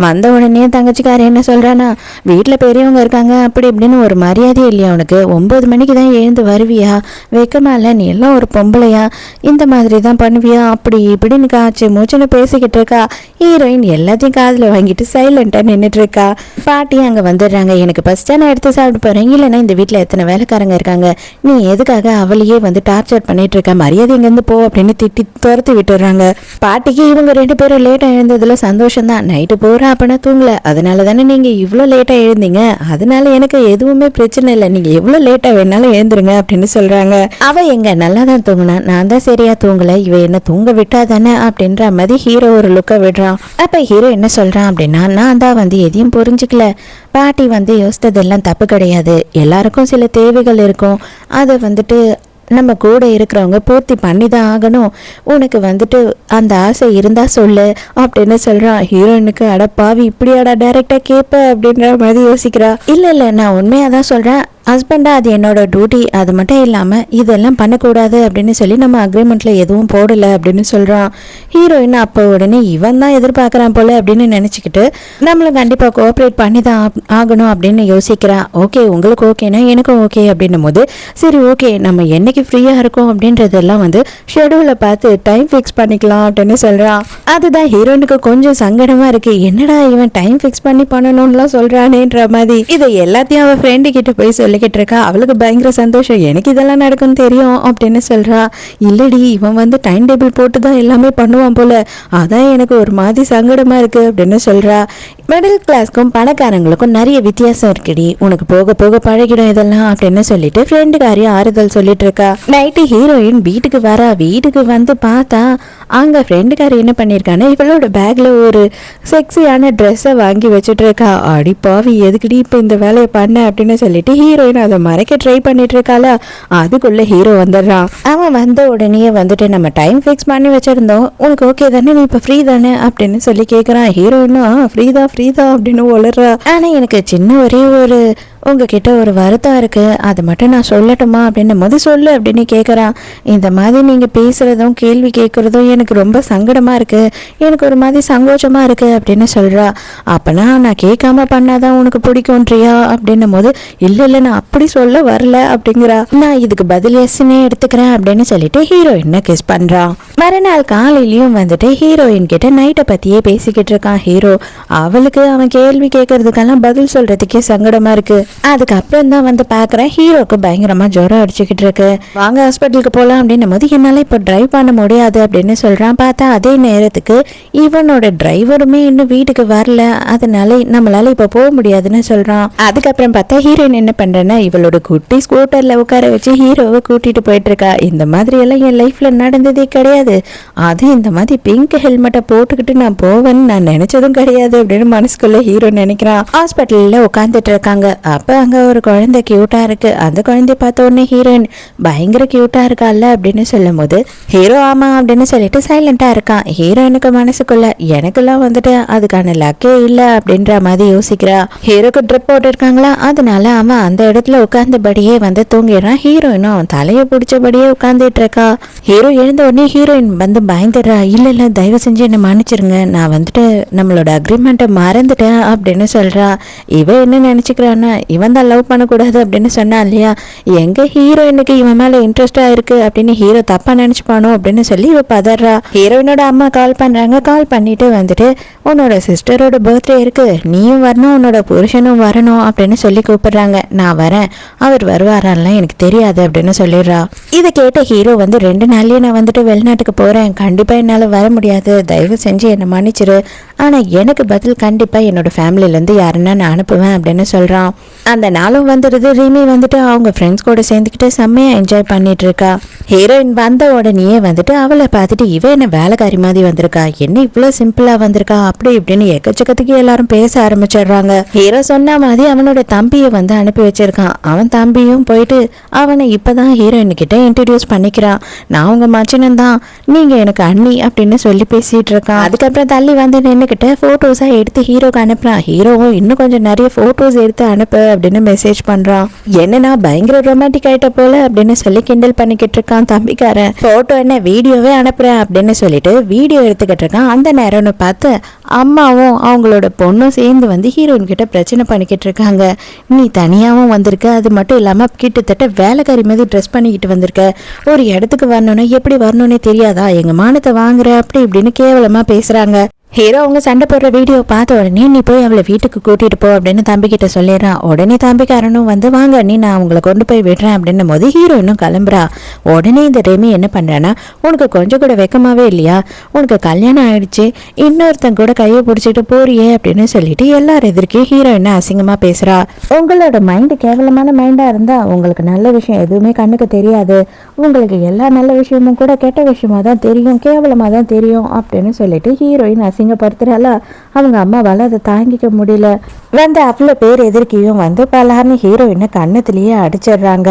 வந்த உடனே தங்கச்சிக்காரர் என்ன சொல்றானா, வீட்டில் பெரியவங்க இருக்காங்க அப்படி இப்படின்னு ஒரு மரியாதையே இல்லையா உனக்கு, 9 மணிக்கு தான் எழுந்து வருவியா, வெக்கமா இல்லை, நீ எல்லாம் ஒரு பொம்பளையா, இந்த மாதிரி தான் பண்ணுவியா அப்படி இப்படின்னு காய்ச்சி மூச்சுன்னு பேசிக்கிட்டு இருக்கா. ஹீரோயின் எல்லாத்தையும் காதில் வாங்கிட்டு சைலண்டாக நின்றுட்டு இருக்கா. பாட்டி அங்கே வந்துடுறாங்க. எனக்கு ஃபர்ஸ்ட்டாக நான் எடுத்து சாப்பிட்டு போகிறேன், இல்லைன்னா இந்த வீட்டில் எத்தனை வேலைக்காரங்க இருக்காங்க, நீ எதுக்காக அவளையே வந்து டார்ச்சர் பண்ணிட்டு இருக்க, மரியாதை இங்கேருந்து போ அப்படின்னு திட்டி துரத்து விட்டுடுறாங்க. பாட்டிக்கு இவங்க 2 பேரும் லேட்டாக எழுந்ததுல சந்தோஷம் தான். நைட்டு போகிற அப்பனா தூங்கல, அதனால தானே நீங்க இவ்வளோ லேட்டா எழுந்தீங்க, அதனால எனக்கு எதுவுமே பிரச்சனை இல்லை, நீங்க எவ்வளோ லேட்டா வேணாலும் எழுந்துருங்க அப்படின்னு சொல்றாங்க. அவ எங்க நல்லா தான் தூங்கினா, நான் தான் சரியா தூங்கல, இவ என்ன தூங்க விட்டா தானே அப்படின்ற மாதிரி ஹீரோ ஒரு லுக்க விடுறான். அப்ப ஹீரோ என்ன சொல்றான் அப்படின்னா, நான் தான் வந்து எதையும் புரிஞ்சுக்கல, பாட்டி வந்து யோசித்ததெல்லாம் தப்பு கிடையாது, எல்லாருக்கும் சில தேவைகள் இருக்கும், அதை வந்துட்டு நம்ம கூட இருக்கிறவங்க பூர்த்தி பண்ணி தான் ஆகணும், உனக்கு வந்துட்டு அந்த ஆசை இருந்தா சொல்லு அப்படின்னு சொல்றான். ஹீரோயினுக்கு அடப்பாவி இப்படியாடா டைரக்டா கேட்ப அப்படின்ற மாதிரி யோசிக்கிறா. இல்ல நான் உண்மையா தான் சொல்றேன், ஹஸ்பண்டா அது என்னோட டியூட்டி, அது மட்டும் இல்லாமல் இதெல்லாம் பண்ணக்கூடாது அப்படின்னு சொல்லி நம்ம அக்ரிமெண்ட்டில் எதுவும் போடலை அப்படின்னு சொல்கிறான். ஹீரோயின் அப்போ உடனே இவன் தான் எதிர்பார்க்குறான் போல அப்படின்னு நினச்சிக்கிட்டு நம்மளை கண்டிப்பாக கோஆப்ரேட் பண்ணி தான் ஆகணும் அப்படின்னு யோசிக்கிறான். ஓகே உங்களுக்கு ஓகேனா எனக்கும் ஓகே அப்படின்னும் போது சரி ஓகே நம்ம என்னைக்கு ஃப்ரீயாக இருக்கும் அப்படின்றதெல்லாம் வந்து ஷெடியூலை பார்த்து டைம் ஃபிக்ஸ் பண்ணிக்கலாம் அப்படின்னு சொல்கிறான். அதுதான் ஹீரோயினுக்கு கொஞ்சம் சங்கடமாக இருக்குது, என்னடா இவன் டைம் ஃபிக்ஸ் பண்ணி பண்ணணும்லாம் சொல்கிறானேன்ற மாதிரி. இதை எல்லாத்தையும் அவன் ஃப்ரெண்டு கிட்ட போய் சொல்லிக்கிட்டு இருக்கா. அவளுக்கு பயங்கர சந்தோஷம், எனக்கு இதெல்லாம் நடக்கும்னு தெரியும் அப்படின்னு சொல்றா. இல்லடி இவன் வந்து டைம் டேபிள் போட்டு தான் எல்லாமே பண்ணுவான் போல, அதான் எனக்கு ஒரு மாதிரி சங்கடமா இருக்கு அப்படின்னு சொல்றா. மிடில் கிளாஸ்க்கும் பணக்காரங்களுக்கும் நிறைய வித்தியாசம் இருக்குடி, உனக்கு போக போக பழகிடும் இதெல்லாம் அப்படின்னு சொல்லிட்டு ஃப்ரெண்டுக்காரியும் ஆறுதல் சொல்லிட்டு இருக்கா. நைட்டு ஹீரோயின் வீட்டுக்கு வரா. வீட்டுக்கு வந்து பார்த்தா அங்க ஃப்ரெண்டுக்காரி என்ன பண்ணிருக்கான்னு இவளோட பேக்ல ஒரு செக்ஸியான ட்ரெஸ்ஸை வாங்கி வச்சுட்டு இருக்கா. அடி பாவி எதுக்குடி இப்ப இந்த வேலையை பண்ண அப்படின்னு சொல்லிட்டு ஹீரோயின் அதை மறைக்க ட்ரை பண்ணிட்டு இருக்காள. அதுக்குள்ள ஹீரோ வந்துடுறான். அவன் வந்த உடனே வந்துட்டு நம்ம டைம் ஃபிக்ஸ் பண்ணி வச்சிருந்தோம், உனக்கு ஓகே தானே, நீ இப்ப ஃப்ரீ தானே அப்படின்னு சொல்லி கேட்கறான். ஹீரோயினும் ஃப்ரீதா அப்படின்னு உளறா. ஆனா எனக்கு சின்ன ஒரே ஒரு உங்ககிட்ட ஒரு வருத்தம் இருக்கு, அதை மட்டும் நான் சொல்லட்டுமா அப்படின்னு போது சொல்லு அப்படின்னு கேட்குறான். இந்த மாதிரி நீங்கள் பேசுகிறதும் கேள்வி கேட்குறதும் எனக்கு ரொம்ப சங்கடமாக இருக்குது, எனக்கு ஒரு மாதிரி சங்கோச்சமாக இருக்குது அப்படின்னு சொல்கிறா. அப்போனா நான் கேட்காம பண்ணாதான் உனக்கு பிடிக்கும்ன்றியா அப்படின்னும் போது இல்லை நான் அப்படி சொல்ல வரல அப்படிங்கிறா. நான் இதுக்கு பதில் எஸ்னே எடுத்துக்கிறேன் அப்படின்னு சொல்லிட்டு ஹீரோயினை கிஸ் பண்ணுறான். மறுநாள் காலையிலையும் வந்துட்டு ஹீரோயின் கிட்ட நைட்டை பற்றியே பேசிக்கிட்டு இருக்கான் ஹீரோ. அவளுக்கு அவன் கேள்வி கேட்கறதுக்கெல்லாம் பதில் சொல்கிறதுக்கே சங்கடமாக இருக்குது. அதுக்கப்புறம் தான் வந்து பார்க்குறேன் ஹீரோக்கு பயங்கரமாக ஜுரம் அடிச்சுக்கிட்டு இருக்கு. வாங்க ஹாஸ்பிட்டலுக்கு போகலாம் அப்படின்னும் போது என்னால் இப்போ டிரைவ் பண்ண முடியாது அப்படின்னு சொல்கிறான். பார்த்தா அதே நேரத்துக்கு இவனோட டிரைவருமே இன்னும் வீட்டுக்கு வரல, அதனால நம்மளால இப்போ போக முடியாதுன்னு சொல்கிறான். அதுக்கப்புறம் பார்த்தா ஹீரோயின் என்ன பண்ணுறேன்னா இவளோட குட்டி ஸ்கூட்டரில் உட்கார வச்சு ஹீரோவை கூட்டிகிட்டு போயிட்டுருக்கா. இந்த மாதிரி எல்லாம் என் லைஃப்பில் நடந்ததே கிடையாது. அது இந்த மாதிரி பிங்க் ஹெல்மெட்டை போட்டுக்கிட்டு நான் போவேன்னு நான் நினச்சதும் கிடையாது அப்படின்னு மனசுக்குள்ளே ஹீரோ நினைக்கிறான். ஹாஸ்பிட்டலில் உட்காந்துட்டு இருக்காங்க. அப்போ அங்கே ஒரு குழந்தை க்யூட்டாக இருக்குது. அந்த குழந்தைய பார்த்த உடனே ஹீரோயின் பயங்கர க்யூட்டாக இருக்கால அப்படின்னு சொல்லும் போது ஹீரோ ஆமாம் அப்படின்னு சொல்லிட்டு சைலண்ட்டாக இருக்கான். ஹீரோயினுக்கு மனசுக்குள்ள எனக்கெல்லாம் வந்துட்டு அதுக்கான லக்கே இல்லை அப்படின்ற மாதிரி யோசிக்கிறா. ஹீரோக்கு ட்ரிப் போட்டுருக்காங்களா, அதனால அவன் அந்த இடத்துல உட்கார்ந்தபடியே வந்து தூங்கிடுறான். ஹீரோயினும் அவன் தலையை பிடிச்சபடியே உட்காந்துட்டு இருக்கா. ஹீரோ எழுந்த உடனே ஹீரோயின் வந்து பயந்துடுறா. இல்லை இல்லை தயவு செஞ்சு என்னை மன்னிச்சிருங்க, நான் வந்துட்டு நம்மளோட அக்ரிமெண்ட்டை மறந்துட்டேன் அப்படின்னு சொல்கிறா. இவன் என்ன நினச்சிக்கிறான்னா இவன் தான் லவ் பண்ணக்கூடாது அப்படின்னு சொன்னா இல்லையா, எங்கே ஹீரோயினுக்கு இவன் மேலே இன்ட்ரெஸ்டாக இருக்குது அப்படின்னு ஹீரோ தப்பாக நினச்சிப்பானோ அப்படின்னு சொல்லி இவ பதறா. ஹீரோயினோட அம்மா கால் பண்ணுறாங்க. கால் பண்ணிட்டு வந்துட்டு உன்னோட சிஸ்டரோட பர்த்டே இருக்குது, நீயும் வரணும் உன்னோட புருஷனும் வரணும் அப்படின்னு சொல்லி கூப்பிடுறாங்க. நான் வரேன், அவர் வருவாரெல்லாம் எனக்கு தெரியாது அப்படின்னு சொல்லிடுறா. இதை கேட்ட ஹீரோ வந்து 2 நாள்லயே நான் வந்துட்டு வெளிநாட்டுக்கு போகிறேன், கண்டிப்பாக என்னால் வர முடியாது, தயவு செஞ்சு என்னை மன்னிச்சிரு, ஆனால் எனக்கு பதில் கண்டிப்பாக என்னோட ஃபேமிலியிலேருந்து யாருன்னா நான் அனுப்புவேன் அப்படின்னு சொல்கிறான். அந்த நாளும் வந்துடுது. ரிமி வந்துட்டு அவங்க ஃப்ரெண்ட்ஸ் கூட சேர்ந்துக்கிட்டு செம்மையாக என்ஜாய் பண்ணிட்டு இருக்கா. ஹீரோயின் வந்த உடனேயே வந்துட்டு அவளை பார்த்துட்டு இவ என்ன வேலைக்காரி மாதிரி வந்திருக்கா, என்ன இவ்வளோ சிம்பிளாக வந்திருக்கா அப்படி இப்படின்னு எக்கச்சக்கத்துக்கு எல்லாரும் பேச ஆரம்பிச்சிடுறாங்க. ஹீரோ சொன்ன மாதிரி அவனோட தம்பியை வந்து அனுப்பி வச்சிருக்கான். அவன் தம்பியும் போயிட்டு அவனை இப்போதான் ஹீரோயின் கிட்ட இன்ட்ரடியூஸ் பண்ணிக்கிறான். நான் உங்க மச்சினன் தான், நீங்கள் எனக்கு அண்ணி அப்படின்னு சொல்லி பேசிட்டு இருக்கான். அதுக்கப்புறம் தள்ளி வந்து நின்றுக்கிட்ட ஃபோட்டோஸாக எடுத்து ஹீரோக்கு அனுப்புறான். ஹீரோவும் இன்னும் கொஞ்சம் நிறைய ஃபோட்டோஸ் எடுத்து அனுப்பு அப்படின்னு மெசேஜ் பண்ணுறான். என்னன்னா பயங்கர ரொமான்டிக் ஆகிட்ட போல அப்படின்னு சொல்லி கிண்டல் பண்ணிக்கிட்டு இருக்கான் தம்பிக்காரன். ஃபோட்டோ என்ன வீடியோவே அனுப்புகிறேன் அப்படின்னு சொல்லிட்டு வீடியோ எடுத்துக்கிட்டு இருக்கான். அந்த நேரம்னு பார்த்து அம்மாவும் அவங்களோட பொண்ணும் சேர்ந்து வந்து ஹீரோயின் கிட்ட பிரச்சனை பண்ணிக்கிட்டு இருக்காங்க. நீ தனியாகவும் வந்திருக்க, அது மட்டும் இல்லாமல் கிட்டத்தட்ட வேலைக்காரி மாதிரி ட்ரெஸ் பண்ணிக்கிட்டு வந்திருக்க, ஒரு இடத்துக்கு வரணும்னா எப்படி வரணும்னே தெரியாதா, எங்கள் மானத்தை வாங்குற அப்படி இப்படின்னு கேவலமாக பேசுகிறாங்க. ஹீரோ அவங்க சண்டை போடுற வீடியோ பார்த்த உடனே நீ போய் அவளை வீட்டுக்கு கூட்டிகிட்டு போ அப்படின்னு தம்பிக்கிட்ட சொல்லிடுறான். உடனே தம்பிக்காரனும் வந்து வாங்க நீ நான் அவங்கள கொண்டு போய் விடுறேன் அப்படின்னும் போது ஹீரோயினும் கிளம்புறா. உடனே இந்த ரெமி என்ன பண்ணுறான்னா உனக்கு கொஞ்சம் கூட வெக்கமாவே இல்லையா, உனக்கு கல்யாணம் ஆயிடுச்சு, இன்னொருத்தன் கூட கையை பிடிச்சிட்டு போறியே அப்படின்னு சொல்லிட்டு எல்லாரும் எதிர்க்கையும் ஹீரோயினை அசிங்கமாக பேசுகிறா. உங்களோட மைண்டு கேவலமான மைண்டாக இருந்தால் உங்களுக்கு நல்ல விஷயம் எதுவுமே கண்ணுக்கு தெரியாது, உங்களுக்கு எல்லா நல்ல விஷயமும் கூட கெட்ட விஷயமா தான் தெரியும், கேவலமாக தான் தெரியும் அப்படின்னு சொல்லிட்டு ஹீரோயின் அசிங்கப்படுத்துறாள. அவங்க அம்மாவால் அதை தாங்கிக்க முடியல. வந்து அவ்வளோ பேர் எதிர்க்கையும் வந்து பலார்னு ஹீரோயினை கண்ணத்துலேயே அடிச்சிடுறாங்க.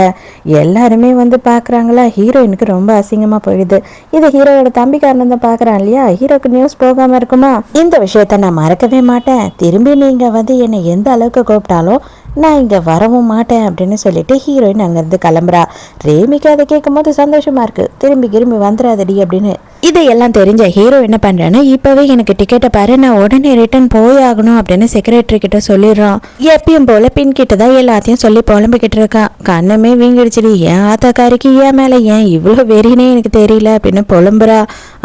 எல்லாருமே வந்து பார்க்குறாங்களா, ஹீரோயினுக்கு ரொம்ப அசிங்கமாக போயிடுது. இது ஹீரோவோட தம்பிக்காரன் தான் பார்க்குறான் இல்லையா, ஹீரோக்கு நியூஸ் போகாமல் இருக்குமா, இந்த விஷயத்த நான் மறக்கவே மாட்டேன், திரும்பி நீங்கள் வந்து என்னை எந்த அளவுக்கு கூப்பிட்டாலும் நான் இங்கே வரவும் மாட்டேன் அப்படின்னு சொல்லிட்டு ஹீரோயின் அங்கேருந்து கிளம்புறா. ரேமிக்கு அதை கேட்கும் போது சந்தோஷமா இருக்கு, திரும்பி வந்துடாதடி அப்படின்னு. இதையெல்லாம் தெரிஞ்ச ஹீரோ என்ன பண்ணுறேன்னா இப்போவே எனக்கு டிக்கெட்டை பாரு, நான் உடனே ரிட்டர்ன் போய் ஆகணும் அப்படின்னு செக்ரட்டரி கிட்ட சொல்லிடுறான். எப்பயும் போல பின் கிட்ட தான் எல்லாத்தையும் சொல்லி புலம்பிக்கிட்டு இருக்கான். கண்ணமே வீங்கிடுச்சுடி, ஏன் ஆத்தாக்காரிக்கு ஏன் மேலே ஏன் இவ்வளோ வெறினே எனக்கு தெரியல அப்படின்னு புலம்புறா.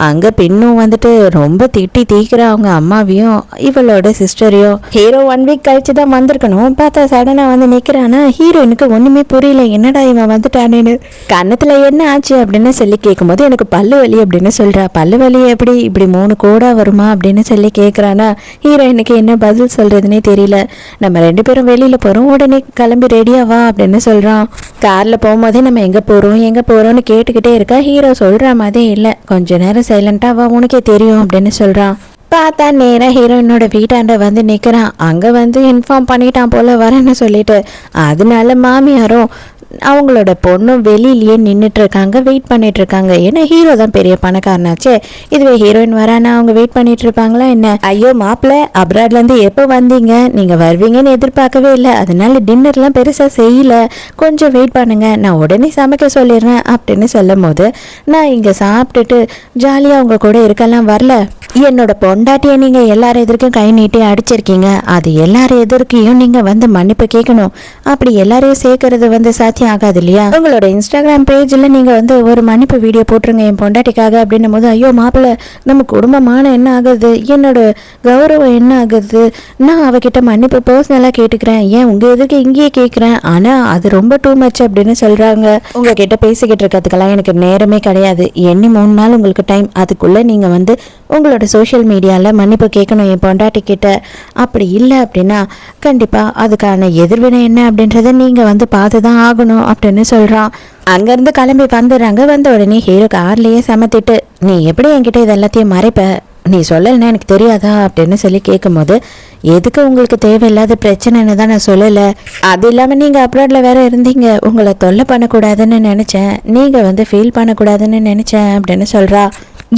அங்கே பின்னும் வந்துட்டு ரொம்ப திட்டி தீக்கிறா அவங்க அம்மாவையும் இவளோட சிஸ்டரையும். ஹீரோ 1 வீக் கழிச்சு தான் வந்திருக்கணும், பார்த்தா சடனாக வந்து நிற்கிறானா. ஹீரோயினுக்கு ஒன்றுமே புரியல, என்னடா இவன் வந்துட்டானேன்னு. கன்னத்தில் என்ன ஆச்சு அப்படின்னு சொல்லி கேட்கும்போது எனக்கு பல்லு வலி அப்படின்னு சொல்கிறா. பல்லு வலி எப்படி இப்படி 3 கோடா வருமா அப்படின்னு சொல்லி கேட்குறானா. ஹீரோயினுக்கு என்ன பதில் சொல்கிறதுனே தெரியல. நம்ம 2 பேரும் வெளியில் போகிறோம், உடனே கிளம்பி ரெடியா வா அப்படின்னு சொல்கிறான். காரில் போகும்போதே நம்ம எங்கே போகிறோம்னு கேட்டுக்கிட்டே இருக்கா. ஹீரோ சொல்கிற மாதிரி இல்லை, கொஞ்ச நேரம் சைலண்ட்டாக வா உனக்கே தெரியும் அப்படின்னு சொல்கிறான். பார்த்தா நேராக ஹீரோயினோட வீட்டாண்ட வந்து நிற்கிறான். அங்கே வந்து இன்ஃபார்ம் பண்ணிட்டான் போல வரேன்னு சொல்லிட்டு. அதனால மாமியாரும் அவங்களோட பொண்ணும் வெளியிலேயே நின்றுட்டு இருக்காங்க, வெயிட் பண்ணிட்டு இருக்காங்க. ஏன்னா ஹீரோ தான் பெரிய பணக்காரனாச்சே, இதுவே ஹீரோயின் வரானா அவங்க வெயிட் பண்ணிட்டு இருப்பாங்களா என்ன. ஐயோ மாப்பிள்ளை, அப்ராட்லேருந்து எப்போ வந்தீங்க, நீங்கள் வருவீங்கன்னு எதிர்பார்க்கவே இல்லை, அதனால டின்னர்லாம் பெருசாக செய்யல, கொஞ்சம் வெயிட் பண்ணுங்க, நான் உடனே சமைக்க சொல்லிடுறேன் அப்படின்னு சொல்லும் போது நான் இங்கே சாப்பிட்டுட்டு ஜாலியாக அவங்க கூட இருக்கலாம் வரல, என்னோட பொண்டாட்டியை நீங்கள் எல்லாரும் எதிர்க்கும் கை நீட்டி அடிச்சிருக்கீங்க, அது எல்லாரும் எதிர்க்கையும் நீங்கள் வந்து மன்னிப்பு கேட்கணும், அப்படி எல்லாரையும் சேர்க்கறது வந்து சாத்தியம் ஆகாது இல்லையா? உங்களோட இன்ஸ்டாகிராம் பேஜ்ல நீங்க வந்து ஒரு மன்னிப்பு வீடியோ போட்டுருங்க என் பொண்டாட்டிக்காக அப்படின்னும் போது, ஐயோ மாப்பிள்ள நம்ம குடும்பமான என்ன ஆகுது, என்னோட கௌரவம் என்ன ஆகுது, நான் அவகிட்ட மன்னிப்பு பர்சனலா கேட்டுக்கிறேன், ஏன் உங்க எதுக்கு இங்கேயே கேட்கிறேன், ஆனா அது ரொம்ப டூ மச் அப்படின்னு சொல்றாங்க. உங்ககிட்ட பேசிக்கிட்டு இருக்கிறதுக்கெல்லாம் எனக்கு நேரமே கிடையாது, எண்ணி 3 நாள் உங்களுக்கு டைம், அதுக்குள்ள நீங்க வந்து உங்களோட சோஷியல் மீடியால மன்னிப்பு கேட்கணும் என் பொண்டாட்டி கிட்ட. அப்படி இல்லை அப்படின்னா கண்டிப்பா அதுக்கான எதிர்வினை என்ன அப்படின்றத நீங்க வந்து பார்த்துதான் ஆகணும் அப்படின்னு சொல்றான். அங்கிருந்து கிளம்பி வந்துடுறாங்க. வந்த உடனே ஹீரோ கார்லயே சமத்திட்டு, நீ எப்படி என்கிட்ட இது எல்லாத்தையும் மறைப்ப, நீ சொல்லலைன்னா எனக்கு தெரியாதா அப்படின்னு சொல்லி கேட்கும்போது, எதுக்கு உங்களுக்கு தேவையில்லாத பிரச்சனைன்னு தான் நான் சொல்லலை, அது இல்லாமல் நீங்கள் அப்ராட்ல வேற இருந்தீங்க, உங்களை தொல்லை பண்ணக்கூடாதுன்னு நினச்சேன், நீங்கள் வந்து ஃபீல் பண்ணக்கூடாதுன்னு நினச்சேன் அப்படின்னு சொல்கிறா.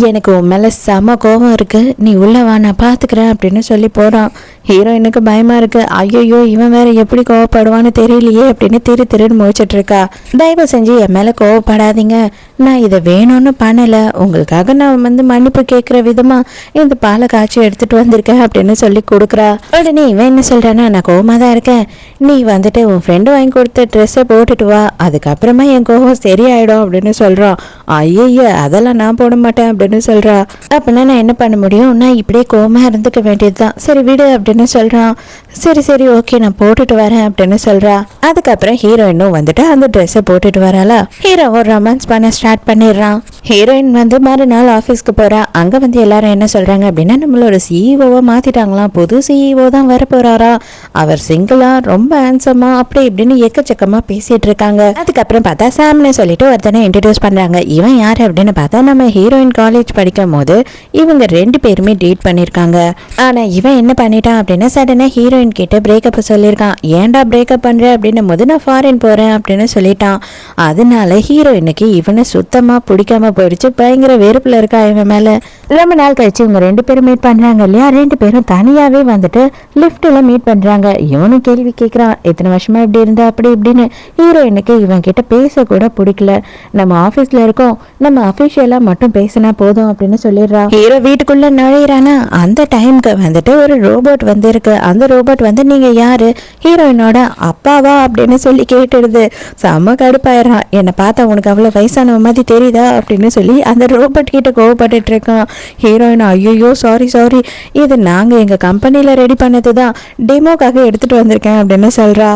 எனக்கு உன் மேலே செம கோபம் இருக்குது, நீ உள்ள வா நான் பார்த்துக்கிறேன் அப்படின்னு சொல்லி போகிறான். ஹீரோயினுக்கு பயமாக இருக்குது, ஐயோ இவன் வேற எப்படி கோவப்படுவான்னு தெரியலையே அப்படின்னு திருன்னு முழிச்சிட்ருக்கா. தயவு செஞ்சு என் மேலே கோவப்படாதீங்க, நான் இதை வேணும்னு பண்ணலை, உங்களுக்காக நான் வந்து மன்னிப்பு கேட்குற விதமாக இந்த பாலை காய்ச்சி எடுத்துகிட்டு வந்திருக்கேன் அப்படின்னு சொல்லி கொடுக்குறா. உடனே இவன் என்ன சொல்கிறான்னா, நான் கோவமாக தான் இருக்கேன், நீ வந்துட்டு உன் ஃப்ரெண்டு வாங்கி கொடுத்த ட்ரெஸ்ஸை போட்டுட்டு வா, அதுக்கப்புறமா என் கோவம் சரியாயிடும் அப்படின்னு சொல்கிறான். ஐயய்ய அதெல்லாம் நான் போட மாட்டேன் அப்படின்னு சொல்கிறா. அப்படின்னா நான் என்ன பண்ண முடியும், நான் இப்படியே கோவமாக இருந்துக்க வேண்டியது தான், சரி விடு அப்படின்னு சொல்கிறான். சரி ஓகே நான் போட்டுட்டு வரேன் அப்படின்னு சொல்கிறா. அதுக்கப்புறம் ஹீரோயினும் வந்துட்டு அந்த ட்ரெஸ்ஸை போட்டுட்டு வராளா. ஹீரோவும் ரொமான்ஸ் பண்ண ஸ்டார்ட் பண்ணிடுறான். ஹீரோயின் வந்து மறுநாள் ஆஃபீஸ்க்கு போகிறா. அங்கே வந்து எல்லாரும் என்ன சொல்கிறாங்க அப்படின்னா, நம்மளோட சிஇஓவை மாற்றிட்டாங்களாம், புது சிஇஓ தான் வர போகிறாரா, அவர் சிங்கிளா ரொம்ப ஹேண்ட்ஸமா அப்படி இப்படின்னு எக்கச்சக்கமாக பேசிகிட்டு இருக்காங்க. அதுக்கப்புறம் பார்த்தா சாம்னு சொல்லிட்டு ஒருத்தனை இன்ட்ரடியூஸ் பண்ணுறாங்க. இவன் யார் அப்படின்னு பார்த்தா நம்ம ஹீரோயின் காலேஜ் படிக்கும் போது இவங்க 2 பேருமே டேட் பண்ணியிருக்காங்க. ஆனால் இவன் என்ன பண்ணிட்டான் அப்படின்னா, சடனாக ஹீரோயின் கிட்ட பிரேக்கப் சொல்லியிருக்கான். ஏன்டா பிரேக்கப் பண்ணுற அப்படின்னும் போது, நான் ஃபாரின் போகிறேன் அப்படின்னு சொல்லிட்டான். அதனால ஹீரோயினுக்கு இவனை சுத்தமாக பிடிக்காம போயிடுச்சு, பயங்கர வெறுப்பில் இருக்கா இவன் மேலே. ரொம்ப நாள் கழிச்சு இவங்க 2 பேரும் மீட் பண்ணுறாங்க இல்லையா. 2 பேரும் தனியாகவே வந்துட்டு லிஃப்ட்டில் மீட் பண்ணுறாங்க. இவனும் கேள்வி கேட்குறான், எத்தனை வருஷமா இப்படி இருந்தா அப்படி இப்படின்னு. ஹீரோயினுக்கு இவன் கிட்ட பேசக்கூட பிடிக்கல, நம்ம ஆஃபீஸில் இருக்கோம், நம்ம அஃபிஷியலாக மட்டும் பேசினா போதும் அப்படின்னு சொல்லிடுறான். ஹீரோ வீட்டுக்குள்ள நுழையிறானா, அந்த டைமுக்கு வந்துட்டு ஒரு ரோபோட் வந்து இருக்கு. அந்த ரோபோட் வந்து நீங்க யாரு, ஹீரோயினோட அப்பாவா அப்படின்னு சொல்லி கேட்டுடுது. செம்ம கடுப்பாயிரான், என்னை பார்த்தா உனக்கு அவ்வளோ வயசான மாதிரி தெரியுதா அப்படின்னு சொல்லி அந்த ரோபோட் கிட்ட கோவப்பட்டுட்டு இருக்கான். ஹீரோயின் ஐயோ சாரி இது நாங்கள் எங்கள் கம்பெனியில் ரெடி பண்ணது தான், டெமோக்காக எடுத்துகிட்டு வந்திருக்கேன் அப்படின்னு சொல்கிறா.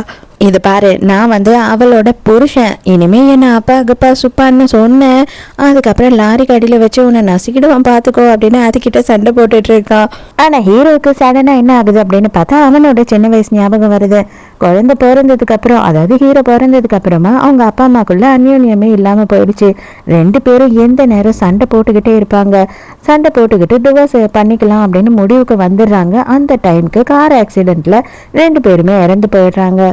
இது பாரு, நான் வந்து அவளோட புருஷன், இனிமே என்ன அப்பா கப்பா சுப்பான்னு சொன்னேன், அதுக்கப்புறம் லாரி கடியில் வச்சு உன்னை நசுக்கிடுவான் பார்த்துக்கோ அப்படின்னு அதுக்கிட்ட சண்டை போட்டுட்டு இருக்கான். ஆனால் ஹீரோவுக்கு சடனாக என்ன ஆகுது அப்படின்னு பார்த்தா, அவனோட சின்ன வயசு ஞாபகம் வருது. குழந்தை பிறந்ததுக்கு அப்புறம், அதாவது ஹீரோ பிறந்ததுக்கு அப்புறமா அவங்க அப்பா அம்மாக்குள்ள அந்யோன்யமே இல்லாமல் போயிடுச்சு. 2 பேரும் எந்த நேரம் சண்டை போட்டுக்கிட்டே இருப்பாங்க. சண்டை போட்டுக்கிட்டு டிவோர்ஸ் பண்ணிக்கலாம் அப்படின்னு முடிவுக்கு வந்துடுறாங்க. அந்த டைமுக்கு கார் ஆக்சிடென்ட்ல 2 பேருமே இறந்து போயிடுறாங்க.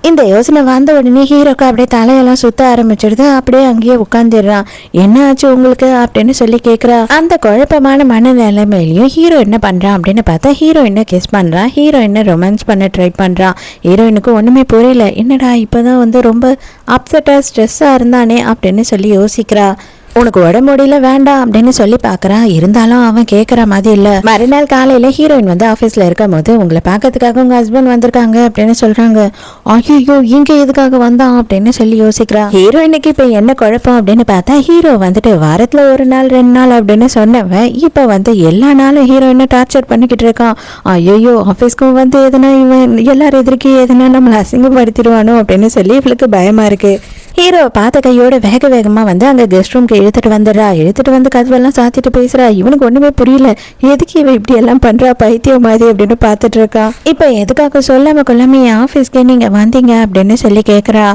இந்த யோசனை வந்த உடனே ஹீரோக்கு அப்படியே தலையெல்லாம் சுத்த ஆரம்பிச்சிடுது. அப்படியே அங்கேயே உட்காந்துடுறான். என்ன ஆச்சு உங்களுக்கு அப்படின்னு சொல்லி கேட்குறா. அந்த குழப்பமான மனநிலைமையிலையும் ஹீரோ என்ன பண்ணுறான் அப்படின்னு பார்த்தா, ஹீரோயினை கிஸ் பண்ணுறான், ஹீரோயினை ரொமான்ஸ் பண்ண ட்ரை பண்ணுறான். ஹீரோயினுக்கு ஒன்றுமே புரியல, என்னடா இப்போதான் வந்து ரொம்ப அப்செட்டாக ஸ்ட்ரெஸ்ஸாக இருந்தானே அப்படின்னு சொல்லி யோசிக்கிறா. உனக்கு உடம்பு முடியல வேண்டாம் அப்படின்னு சொல்லி பார்க்குறான். இருந்தாலும் அவன் கேட்குற மாதிரி இல்லை. மறுநாள் காலையில் ஹீரோயின் வந்து ஆஃபீஸில் இருக்கும் போது, உங்களை பார்க்கறதுக்காக உங்கள் ஹஸ்பண்ட் வந்திருக்காங்க அப்படின்னு சொல்கிறாங்க. ஐயோ இங்கே எதுக்காக வந்தான் அப்படின்னு சொல்லி யோசிக்கிறான். ஹீரோயினுக்கு இப்போ என்ன குழப்பம் அப்படின்னு பார்த்தா, ஹீரோ வந்துட்டு வாரத்தில் 1 நாள் 2 நாள் அப்படின்னு சொன்னவன் இப்போ வந்து எல்லா நாளும் ஹீரோயினை டார்ச்சர் பண்ணிக்கிட்டு இருக்கான். ஐயோ ஆஃபீஸ்க்கும் வந்து எதுனா இவன் எல்லாரும் எதிர்க்கு எதுனா நம்மளை அசிங்கப்படுத்திடுவானோ அப்படின்னு சொல்லி இவளுக்கு பயமாக இருக்குது. ஹீரோ பார்த்த கையோட வேகமாக வந்து அங்கே கெஸ்ட் ரூம்க்கு இழுத்துட்டு வந்து கதவெல்லாம் சாத்திட்டு பேசுறா. இவனுக்கு ஒண்ணுமே புரியல, எதுக்கு இவ இப்படி எல்லாம் பண்றா பைத்தியம் மாதிரி அப்படின்னு பார்த்துட்டு இருக்கான். இப்போ எதுக்காக சொல்லாம கொள்ளாம என் ஆஃபீஸ்க்கு நீங்க வந்தீங்க அப்படின்னு சொல்லி கேட்குறா.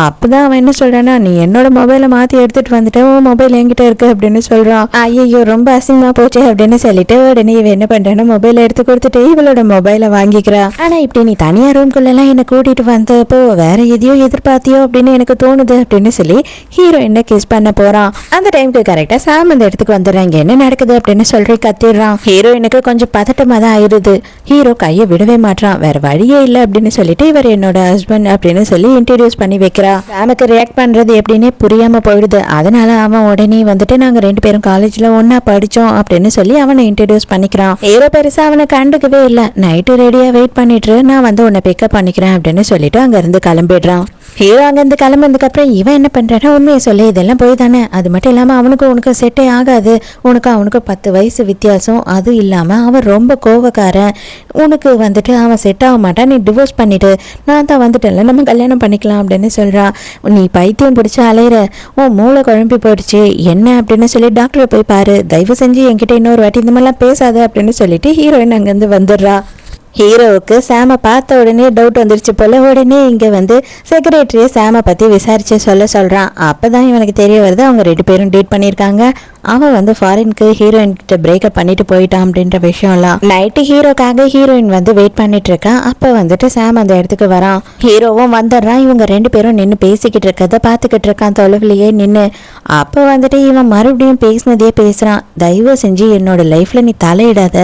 அப்பதான் அவன் என்ன சொல்றான்னா, நீ என்னோட மொபைலை மாத்தி எடுத்துட்டு வந்துட்டு உன் மொபைல் என்கிட்ட இருக்கு அப்படின்னு சொல்றான். ஐயோ ரொம்ப அசிங்கமா போச்சு அப்படின்னு சொல்லிட்டு உடனே இவ என்ன பண்றான்னா, மொபைலை எடுத்து கொடுத்துட்டு இவளோட மொபைலை வாங்கிக்கிறா. ஆனா இப்படி நீ தனியா ரூம்குள்ள எல்லாம் என்ன கூட்டிட்டு வந்தப்போ வேற எதையோ எதிர்பார்த்தியோ அப்படின்னு எனக்கு தோணுது அப்படின்னு சொல்லி ஹீரோயினை கிஸ் பண்ண போறான். அந்த டைமுக்கு கரெக்டா சாம் அந்த இடத்துக்கு வந்துடுறாங்க. என்ன நடக்குது அப்படின்னு சொல்லி கத்திடுறான். ஹீரோயினுக்கு கொஞ்சம் பதட்டமா தான் ஆயிடுது. ஹீரோ கையை விடவே மாட்டான். வேற வழியே இல்லை அப்படின்னு சொல்லிட்டு இவர் என்னோட ஹஸ்பண்ட் அப்படின்னு சொல்லி இன்ட்ரடியூஸ் பண்ணி வைக்கிறா. சாமுக்கு ரியாக்ட் பண்றது எப்படின்னு புரியாம போயிடுது. அதனால அவன் உடனே வந்துட்டு நாங்க 2 பேரும் காலேஜ்ல ஒன்னா படிச்சோம் அப்படின்னு சொல்லி அவனை இன்ட்ரடியூஸ் பண்ணிக்கிறான். ஹீரோ பெருசா அவனை கண்டுக்கவே இல்லை. நைட்டு ரெடியா வெயிட் பண்ணிட்டு நான் வந்து உன்னை பிக்கப் பண்ணிக்கிறேன் அப்படின்னு சொல்லிட்டு அங்க இருந்து கிளம்பிடுறான். ஹீரோ அங்கேருந்து கிளம்புனதுக்கப்புறம் இவன் என்ன பண்ணுறான்னா உண்மையை சொல்லி இதெல்லாம் போய் தானே, அது மட்டும் இல்லாமல் உனக்கு செட்டே ஆகாது, அவனுக்கு 10 வயசு வித்தியாசம், அது இல்லாமல் அவன் ரொம்ப கோவக்காரன், உனக்கு வந்துட்டு அவன் செட் ஆக மாட்டான், நீ டிவோர்ஸ் பண்ணிவிட்டு நான் தான் வந்துட்டேன்ல நம்ம கல்யாணம் பண்ணிக்கலாம் அப்படின்னு சொல்கிறான். நீ பைத்தியம் பிடிச்சி அலையிற, உன் மூளை குழம்பி போயிடுச்சு என்ன அப்படின்னு சொல்லி டாக்டரை போய் பாரு, தயவு செஞ்சு என்கிட்ட இன்னொரு வாட்டி இந்த மாதிரிலாம் பேசாத அப்படின்னு சொல்லிட்டு ஹீரோயின் அங்கேருந்து வந்துடுறா. ஹீரோவுக்கு சாமை பார்த்த உடனே டவுட் வந்துருச்சு போல. உடனே இங்கே வந்து செக்ரட்டரியை சாமை பற்றி விசாரித்து சொல்கிறான். அப்போ தான் இவனுக்கு தெரிய வருது அவங்க 2 பேரும் டேட் பண்ணியிருக்காங்க. அவன் வந்து ஃபாரினுக்கு ஹீரோயின் கிட்ட பிரேக்கப் பண்ணிட்டு போயிட்டான் அப்படின்ற விஷயம்லாம். நைட்டு ஹீரோக்காக ஹீரோயின் வந்து வெயிட் பண்ணிட்டு இருக்கான். அப்போ வந்துட்டு சாம் அந்த இடத்துக்கு வரான். ஹீரோவும் வந்துடுறான். இவங்க 2 பேரும் நின்று பேசிக்கிட்டு இருக்கிறத பார்த்துக்கிட்டு இருக்கான் தொலைவிலேயே நின்று. அப்போ வந்துட்டு இவன் மறுபடியும் பேசினதே பேசுகிறான். தயவு செஞ்சு என்னோட லைஃப்பில் நீ தலையிடாத,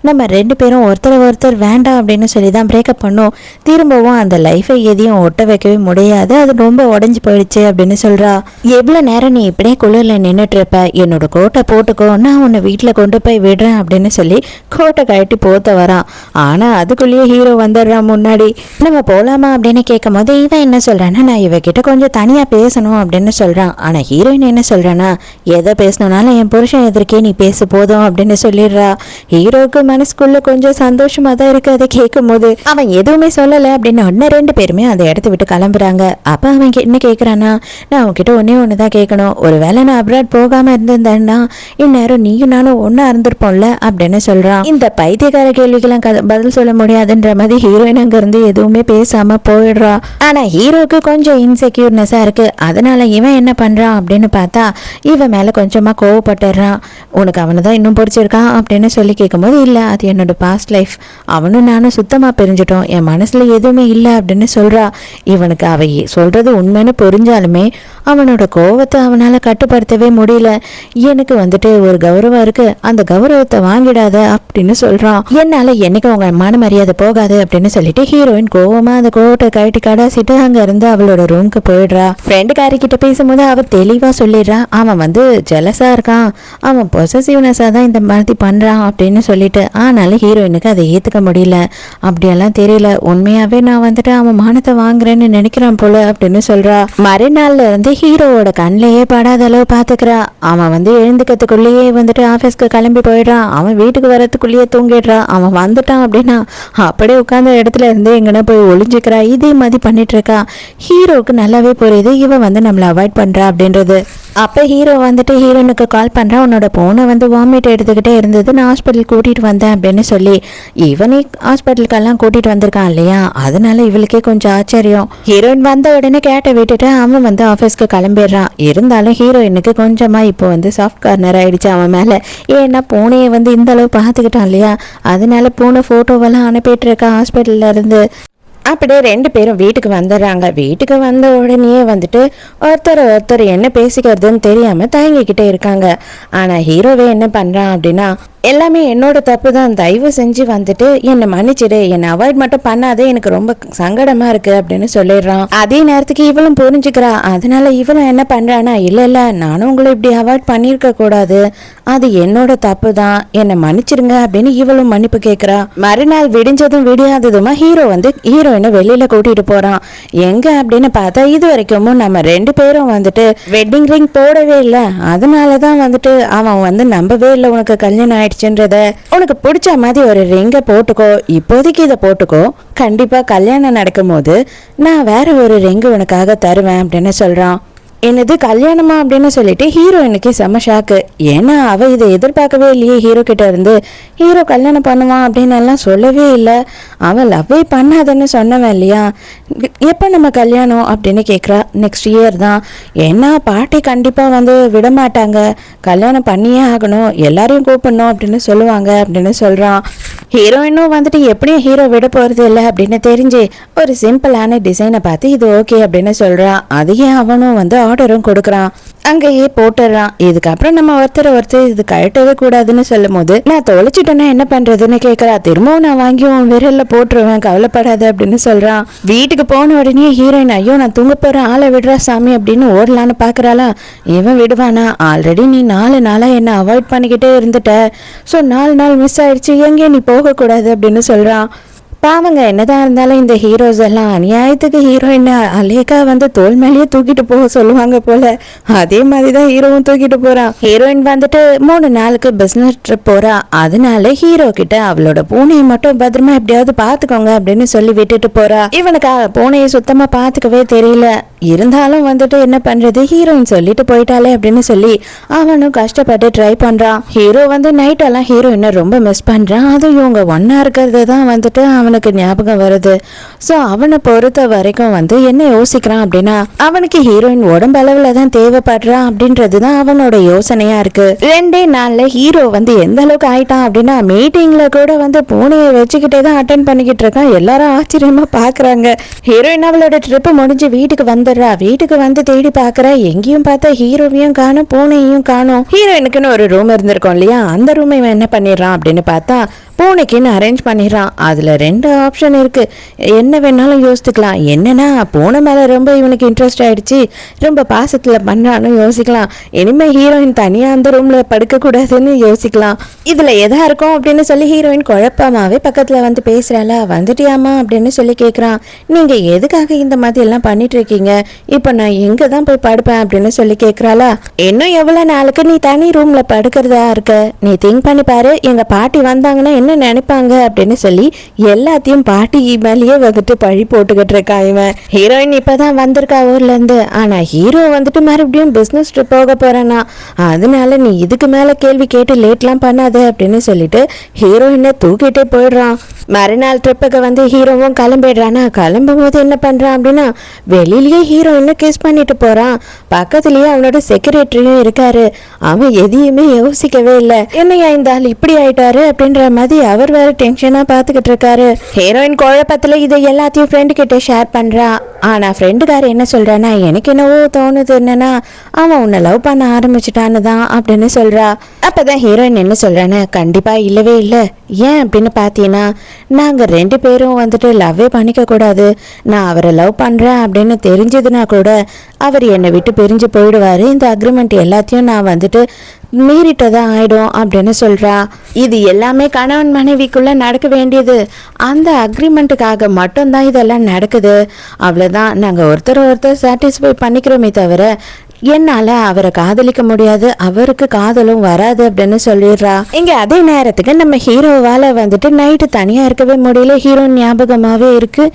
நம்ம 2 பேரும் ஒருத்தர் வேண்டாம் அப்படின்னு சொல்லி தான் பிரேக்கப் பண்ணோம், திரும்பவும் அந்த லைஃபை எதையும் ஒட்ட வைக்கவே முடியாது, அது ரொம்ப உடஞ்சி போயிடுச்சு அப்படின்னு சொல்கிறா. எவ்வளோ நேரம் நீ இப்படியே குளிரில் நின்றுட்டு இருப்ப, என்னோட கோட்டை போட்டுக்கோ, நான் உன்னை வீட்டில் கொண்டு போய் விடுறேன் அப்படின்னு சொல்லி கோட்டை கழட்டி போத்த வரான். ஆனால் அதுக்குள்ளேயே ஹீரோ வந்துடுறான் முன்னாடி. நம்ம போகலாமா அப்படின்னு கேட்கும் போது இவன் என்ன சொல்கிறான்னா, நான் இவகிட்ட கொஞ்சம் தனியாக பேசணும் அப்படின்னு சொல்கிறான். ஆனால் ஹீரோயின் என்ன சொல்கிறான்னா, எதை பேசணுன்னாலும் என் புருஷன் எதிர்க்கே நீ பேச போதும் அப்படின்னு சொல்லிடுறா. ஹீரோவுக்கு மனசுக்குள்ளே கொஞ்சம் சந்தோஷமாக தான் இருக்குது அதை கேட்கும் போது. அவன் எதுவுமே சொல்லலை அப்படின்னு ஒன்று 2 பேருமே அந்த இடத்த விட்டு கிளம்புறாங்க. அப்போ அவன் என்ன கேட்குறான்னா, நான் உன்கிட்ட ஒன்று தான் கேட்கணும், ஒரு வேளை நான் அப்ராட் போகாமல் இருந்திருந்தேன்னா இந்நேரம் நீயும் நானும் ஒன்றா இருந்திருப்போம்ல அப்படின்னு சொல்கிறான். இந்த பைத்தியக்கார கேள்விக்கெல்லாம் பதில் சொல்ல முடியாதுன்ற மாதிரி ஹீரோயின் அங்கேருந்து எதுவுமே பேசாமல் போயிடுறா. ஆனால் ஹீரோவுக்கு கொஞ்சம் இன்செக்யூர்னஸாக இருக்குது. அதனால இவன் என்ன பண்ணுறான் அப்படின்னு பார்த்தா இவன் மேலே கொஞ்சமாக கோவப்பட்டுறான். உனக்கு அவனை தான் இன்னும் பிடிச்சிருக்கான் அப்படின்னு சொல்லி கேட்கும்போது, இல்லை அது என்னோட பாஸ்ட் லைஃப், அவனும் நானும் சுத்தமாக பிரிஞ்சிட்டோம், என் மனசில் எதுவுமே இல்லை அப்படின்னு சொல்கிறா. இவனுக்கு அவ சொல்கிறது உண்மைன்னு புரிஞ்சாலுமே அவனோட கோவத்தை அவனால் கட்டுப்படுத்தவே முடியல. எனக்கு வந்துட்டு ஒரு கௌரவம் இருக்கு, அந்த கௌரவத்தை வாங்கிடாத அப்படின்னு சொல்றான். என்னால என்னைக்கு உங்க மான மரியாதை போகாது அப்படின்னு சொல்லிட்டு ஹீரோயின் கோவமா அந்த கோட்டை கழட்டி கடாசிட்டு அங்க இருந்து அவளோட ரூமுக்கு போயிடுறா. ஃப்ரெண்டு காரி கிட்ட பேசும்போது அவ தெளிவா சொல்லிடுறா, அவன் வந்து ஜெலஸா இருக்கான், அவன் பொசசிவ்னஸா தான் இந்த மாதிரி பண்றான் அப்படின்னு சொல்லிட்டு. ஆனாலும் ஹீரோயினுக்கு அதை ஏத்துக்க முடியல. அப்படியெல்லாம் தெரியல, உண்மையாவே நான் வந்துட்டு அவன் மானத்தை வாங்குறேன்னு நினைக்கிறான் போல அப்படின்னு சொல்றா. மறுநாள்ல இருந்து ஹீரோவோட கண்ணிலேயே படாத அளவு பாத்துக்கிறா. அவன் வந்து எழுந்துக்கிறதுக்குள்ளேயே வந்துட்டு ஆஃபீஸ்க்கு கிளம்பி போயிடுறான். அவன் வீட்டுக்கு வரத்துக்குள்ளேயே தூங்கிடுறான். அவன் வந்துட்டான் அப்படின்னா அப்படியே உட்கார்ந்த இடத்துல இருந்து எங்கன்னா போய் ஒளிஞ்சிக்கிறா. இதே மாதிரி பண்ணிட்டு இருக்கா. ஹீரோவுக்கு நல்லாவே புரியுது இவன் வந்து நம்மளை அவாய்ட் பண்றா அப்படின்றது. அப்போ ஹீரோ வந்துட்டு ஹீரோனுக்கு கால் பண்ணுறான், உன்னோட பொண்ணை வந்து வாமிட் எடுத்துக்கிட்டே இருந்தது, நான் ஹாஸ்பிட்டல் கூட்டிகிட்டு வந்தேன் அப்படின்னு சொல்லி. இவனே ஹாஸ்பிட்டலுக்கெல்லாம் கூட்டிகிட்டு வந்திருக்கான் இல்லையா, அதனால இவளுக்கே கொஞ்சம் ஆச்சரியம். ஹீரோயின் வந்த உடனே கேட்டை விட்டுட்டு அவன் வந்து ஆஃபீஸ்க்கு கிளம்பிடுறான். இருந்தாலும் ஹீரோயினுக்கு கொஞ்சமாக இப்போ வந்து சாஃப்ட் கார்னர் ஆயிடுச்சு அவன் மேலே. ஏன்னா பூனையை வந்து இந்த அளவு பார்த்துக்கிட்டான் இல்லையா, அதனால பூனை ஃபோட்டோவெல்லாம் அனுப்பிட்டு இருக்கான் ஹாஸ்பிட்டல்ல இருந்து. அப்படியே 2 பேரும் வீட்டுக்கு வந்துடுறாங்க. வீட்டுக்கு வந்த உடனே வந்துட்டு ஒருத்தர் என்ன பேசிக்கிறதுன்னு தெரியாமல் தயங்கிக்கிட்டே இருக்காங்க. ஆனால் ஹீரோவே என்ன பண்ணுறான் அப்படின்னா, எல்லாமே என்னோட தப்பு தான், தயவு செஞ்சு வந்துட்டு என்னை மன்னிச்சிடு, என்னை அவாய்ட் மட்டும் பண்ணாதே, எனக்கு ரொம்ப சங்கடமா இருக்கு அப்படின்னு சொல்லிடுறான். அதே நேரத்துக்கு இவளும் புரிஞ்சுக்கிறா. அதனால இவளும் என்ன பண்றானா, இல்ல நானும் உங்களை இப்படி அவாய்ட் பண்ணியிருக்க கூடாது, அது என்னோட தப்பு தான், என்னை மன்னிச்சிருங்க அப்படின்னு இவளும் மன்னிப்பு கேட்கிறா. மறுநாள் விடிஞ்சதும் விடியாததுமா ஹீரோ வந்து ஹீரோயினை வெளியில கூட்டிட்டு போறான். எங்க அப்படின்னு பார்த்தா இது வரைக்கும் நம்ம 2 பேரும் வந்துட்டு வெட்டிங் ரிங் போடவே இல்லை, அதனாலதான் வந்துட்டு அவன் வந்து நம்பவே இல்லை உனக்கு கல்யாணம் ஆயிடுச்சுன்றத. உனக்கு பிடிச்ச மாதிரி ஒரு ரிங்கை போட்டுக்கோ, இப்போதைக்கு இதை போட்டுக்கோ, கண்டிப்பா கல்யாணம் நடக்கும் போது நான் வேற ஒரு ரிங்கு உனக்காக தருவேன் அப்படின்னு சொல்றான். என்னது கல்யாணமா அப்படின்னு சொல்லிட்டு ஹீரோயினுக்கு செம்ம ஷாக்கு. ஏன்னா அவ இதை எதிர்பார்க்கவே இல்லையே ஹீரோ கிட்ட இருந்து. ஹீரோ கல்யாணம் பண்ணுவான் அப்படின்னு எல்லாம் சொல்லவே இல்லை, அவன் லவ்வே பண்ணாதன்னு சொன்னவன் இல்லையா. எப்போ நம்ம கல்யாணம் அப்படின்னு கேட்குறா. நெக்ஸ்ட் இயர் தான். ஏன்னா பாட்டி கண்டிப்பாக வந்து விடமாட்டாங்க, கல்யாணம் பண்ணியே ஆகணும், எல்லாரையும் கூப்பிடணும் அப்படின்னு சொல்லுவாங்க அப்படின்னு சொல்கிறான். ஹீரோயினும் வந்துட்டு எப்படியும் ஹீரோ விட போகிறது இல்லை அப்படின்னு தெரிஞ்சு ஒரு சிம்பிளான டிசைனை பார்த்து இது ஓகே அப்படின்னு சொல்கிறான். அதையே அவனும் வந்து ஆர்டரும் கொடுக்குறான், அங்கேயே போட்டுடுறான். இதுக்கப்புறம் நம்ம ஒருத்தர் இது கழட்டவே கூடாதுன்னு சொல்லும் போது, நான் தொலைச்சிட்டேன்னா என்ன பண்றதுன்னு கேட்கறா. திரும்பவும் நான் வாங்கி உன் விரல்ல போட்டுருவேன், கவலைப்படாத அப்படின்னு சொல்றான். வீட்டுக்கு போன உடனே ஹீரோயின், ஐயோ நான் தூங்க போறேன், ஆளை விடுறா சாமி அப்படின்னு ஓடலான்னு பாக்குறாளா. இவன் விடுவானா, ஆல்ரெடி நீ 4 நாளா என்ன அவாய்ட் பண்ணிக்கிட்டே இருந்துட்ட, ஸோ 4 நாள் மிஸ் ஆயிடுச்சு, எங்கே நீ போகக்கூடாது அப்படின்னு சொல்றான். பாவங்க என்னதான் இருந்தாலும் இந்த ஹீரோஸ் எல்லாம் அநியாயத்துக்கு ஹீரோயின் அலேக்கா வந்து தோல் மேலேயே தூக்கிட்டு போக சொல்லுவாங்க போல. அதே மாதிரிதான் ஹீரோவும் தூக்கிட்டு போறான். ஹீரோயின் வந்துட்டு 3 நாளுக்கு பிசினஸ் ட்ரிப் போறா. அதனால ஹீரோ கிட்ட அவளோட பூனையை மட்டும் பத்திரமா எப்படியாவது பாத்துக்கோங்க அப்படின்னு சொல்லி விட்டுட்டு போறா. இவனுக்கு பூனையை சுத்தமா பாத்துக்கவே தெரியல. இருந்தாலும் வந்துட்டு என்ன பண்றது, ஹீரோயின் சொல்லிட்டு போயிட்டாலே அப்படின்னு சொல்லி அவனும் கஷ்டப்பட்டு ட்ரை பண்றான். ஹீரோ வந்து நைட் எல்லாம் ஹீரோயினை ரொம்ப மிஸ் பண்றான். அதுவும் இவங்க ஒன்னா இருக்கிறது தான் வந்துட்டு அவனுக்கு ஞாபகம் வருது. ஸோ அவனை பொறுத்த வரைக்கும் வந்து என்ன யோசிக்கிறான் அப்படின்னா, அவனுக்கு ஹீரோயின் உடம்பு அளவுல தான் தேவைப்படுறான் அப்படின்றது தான் அவனோட யோசனையா இருக்கு. 2 நாள்ல ஹீரோ வந்து எந்த அளவுக்கு ஆயிட்டான் அப்படின்னா, மீட்டிங்ல கூட வந்து பூனையை வச்சுக்கிட்டே தான் அட்டென்ட் பண்ணிக்கிட்டு இருக்கான். எல்லாரும் ஆச்சரியமா பாக்குறாங்க. ஹீரோயின் அவளோட ட்ரிப் முடிஞ்சு வீட்டுக்கு வந்துடுறா. வீட்டுக்கு வந்து தேடி பாக்குறா. எங்கேயும் பார்த்தா ஹீரோவையும் காணும், பூனையும் காணும். ஹீரோயினுக்குன்னு ஒரு ரூம் இருந்திருக்கும் இல்லையா, அந்த ரூம் இவன் என்ன பண்ணிடுறான் அப்படின்னு பார்த்தா பூனைக்குன்னு அரேஞ்ச் பண்ணிடுறான். அதில் 2 ஆப்ஷன் இருக்குது. என்ன வேணாலும் யோசிச்சுக்கலாம். என்னன்னா பூனை மேலே ரொம்ப இவனுக்கு இன்ட்ரெஸ்ட் ஆகிடுச்சு, ரொம்ப பாசத்தில் பண்ணான்னு யோசிக்கலாம். இனிமேல் ஹீரோயின் தனியாக அந்த ரூமில் படுக்கக்கூடாதுன்னு யோசிக்கலாம். இதில் எதாக இருக்கும் அப்படின்னு சொல்லி ஹீரோயின் குழப்பமாகவே பக்கத்தில் வந்து பேசுகிறாளா. வந்துட்டியாமா அப்படின்னு சொல்லி கேட்குறான். நீங்கள் எதுக்காக இந்த மாதிரி எல்லாம் பண்ணிட்டு இருக்கீங்க, இப்போ நான் எங்கே தான் போய் படுப்பேன் அப்படின்னு சொல்லி கேட்குறாளா. இன்னும் எவ்வளோ நாளுக்கு நீ தனி ரூமில் படுக்கிறதா இருக்க, நீ திங்க் பண்ணி பாரு, எங்கள் பாட்டி வந்தாங்கன்னா என்ன நினைப்பாங்க அப்படின்னு சொல்லி எல்லாத்தையும் பாட்டி மேலேயே வந்துட்டு பழி போட்டுக்கிட்டு இருக்கா இவன். ஹீரோயின் இப்பதான் வந்திருக்கா ஊர்ல இருந்து. ஆனா ஹீரோ வந்துட்டு மறுபடியும் பிசினஸ் ட்ரிப் போக போறானா, அதனால நீ இதுக்கு மேல கேள்வி கேட்டு லேட்லாம் பண்ணாத அப்படின்னு சொல்லிட்டு ஹீரோயினை தூக்கிட்டே போயிடுறான். மறுநாள் ட்ரிப்புக்கு வந்து ஹீரோவும் கிளம்பிடுறானா. கிளம்பும் போது என்ன பண்றான் அப்படின்னா, வெளியிலேயே ஹீரோயினை கிஸ் பண்ணிட்டு போறான். பக்கத்துலயே அவனோட செக்ரட்டரியும் இருக்காரு. அவன் எதையுமே யோசிக்கவே இல்லை. என்னையா இந்த ஆள் இப்படி ஆயிட்டாரு அப்படின்ற மாதிரி அவர் வேற டென்ஷனா பாத்துக்கிட்டு இருக்காரு. ஹீரோயின் குழப்பத்துல இதை எல்லாத்தையும் ஃப்ரெண்டு கிட்ட ஷேர் பண்றா. ஆனா ஃப்ரெண்டுக்கார என்ன சொல்றானா, எனக்கு என்னவோ தோணுது என்னன்னா அவன் உன்னை லவ் பண்ண ஆரம்பிச்சுட்டான்னு தான் அப்படின்னு சொல்றா. அப்பதான் ஹீரோயின் என்ன சொல்றானு, கண்டிப்பா இல்லவே இல்லை. ஏன் அப்படின்னு பாத்தீங்கன்னா, நாங்க 2 பேரும் வந்துட்டு லவ்வே பண்ணிக்க கூடாது. நான் அவரை லவ் பண்றேன் அப்படின்னு தெரிஞ்சதுன்னா கூட அவர் என்னை விட்டு பிரிஞ்சு போயிடுவாரு. இந்த அக்ரிமெண்ட் எல்லாத்தையும் நான் வந்துட்டு மீறிட்டதான் ஆயிடும் அப்படின்னு சொல்றா. இது எல்லாமே கணவன் மனைவிக்குள்ள நடக்க வேண்டியது. அந்த அக்ரிமெண்ட்டுக்காக மட்டும்தான் இதெல்லாம் நடக்குது. அவ்வளவுதான். நாங்க ஒருத்தர் சாட்டிஸ்ஃபை பண்ணிக்கிறோமே தவிர என்னால அவரை காதலிக்க முடியாது, அவருக்கு காதலும் வராது அப்படின்னு சொல்லிடுறா. இங்க அதே நேரத்துக்கு நம்ம ஹீரோவால வந்துட்டு நைட்டு தனியா இருக்கவே முடியல. ஹீரோ ஞாபகமாவே இருக்கு.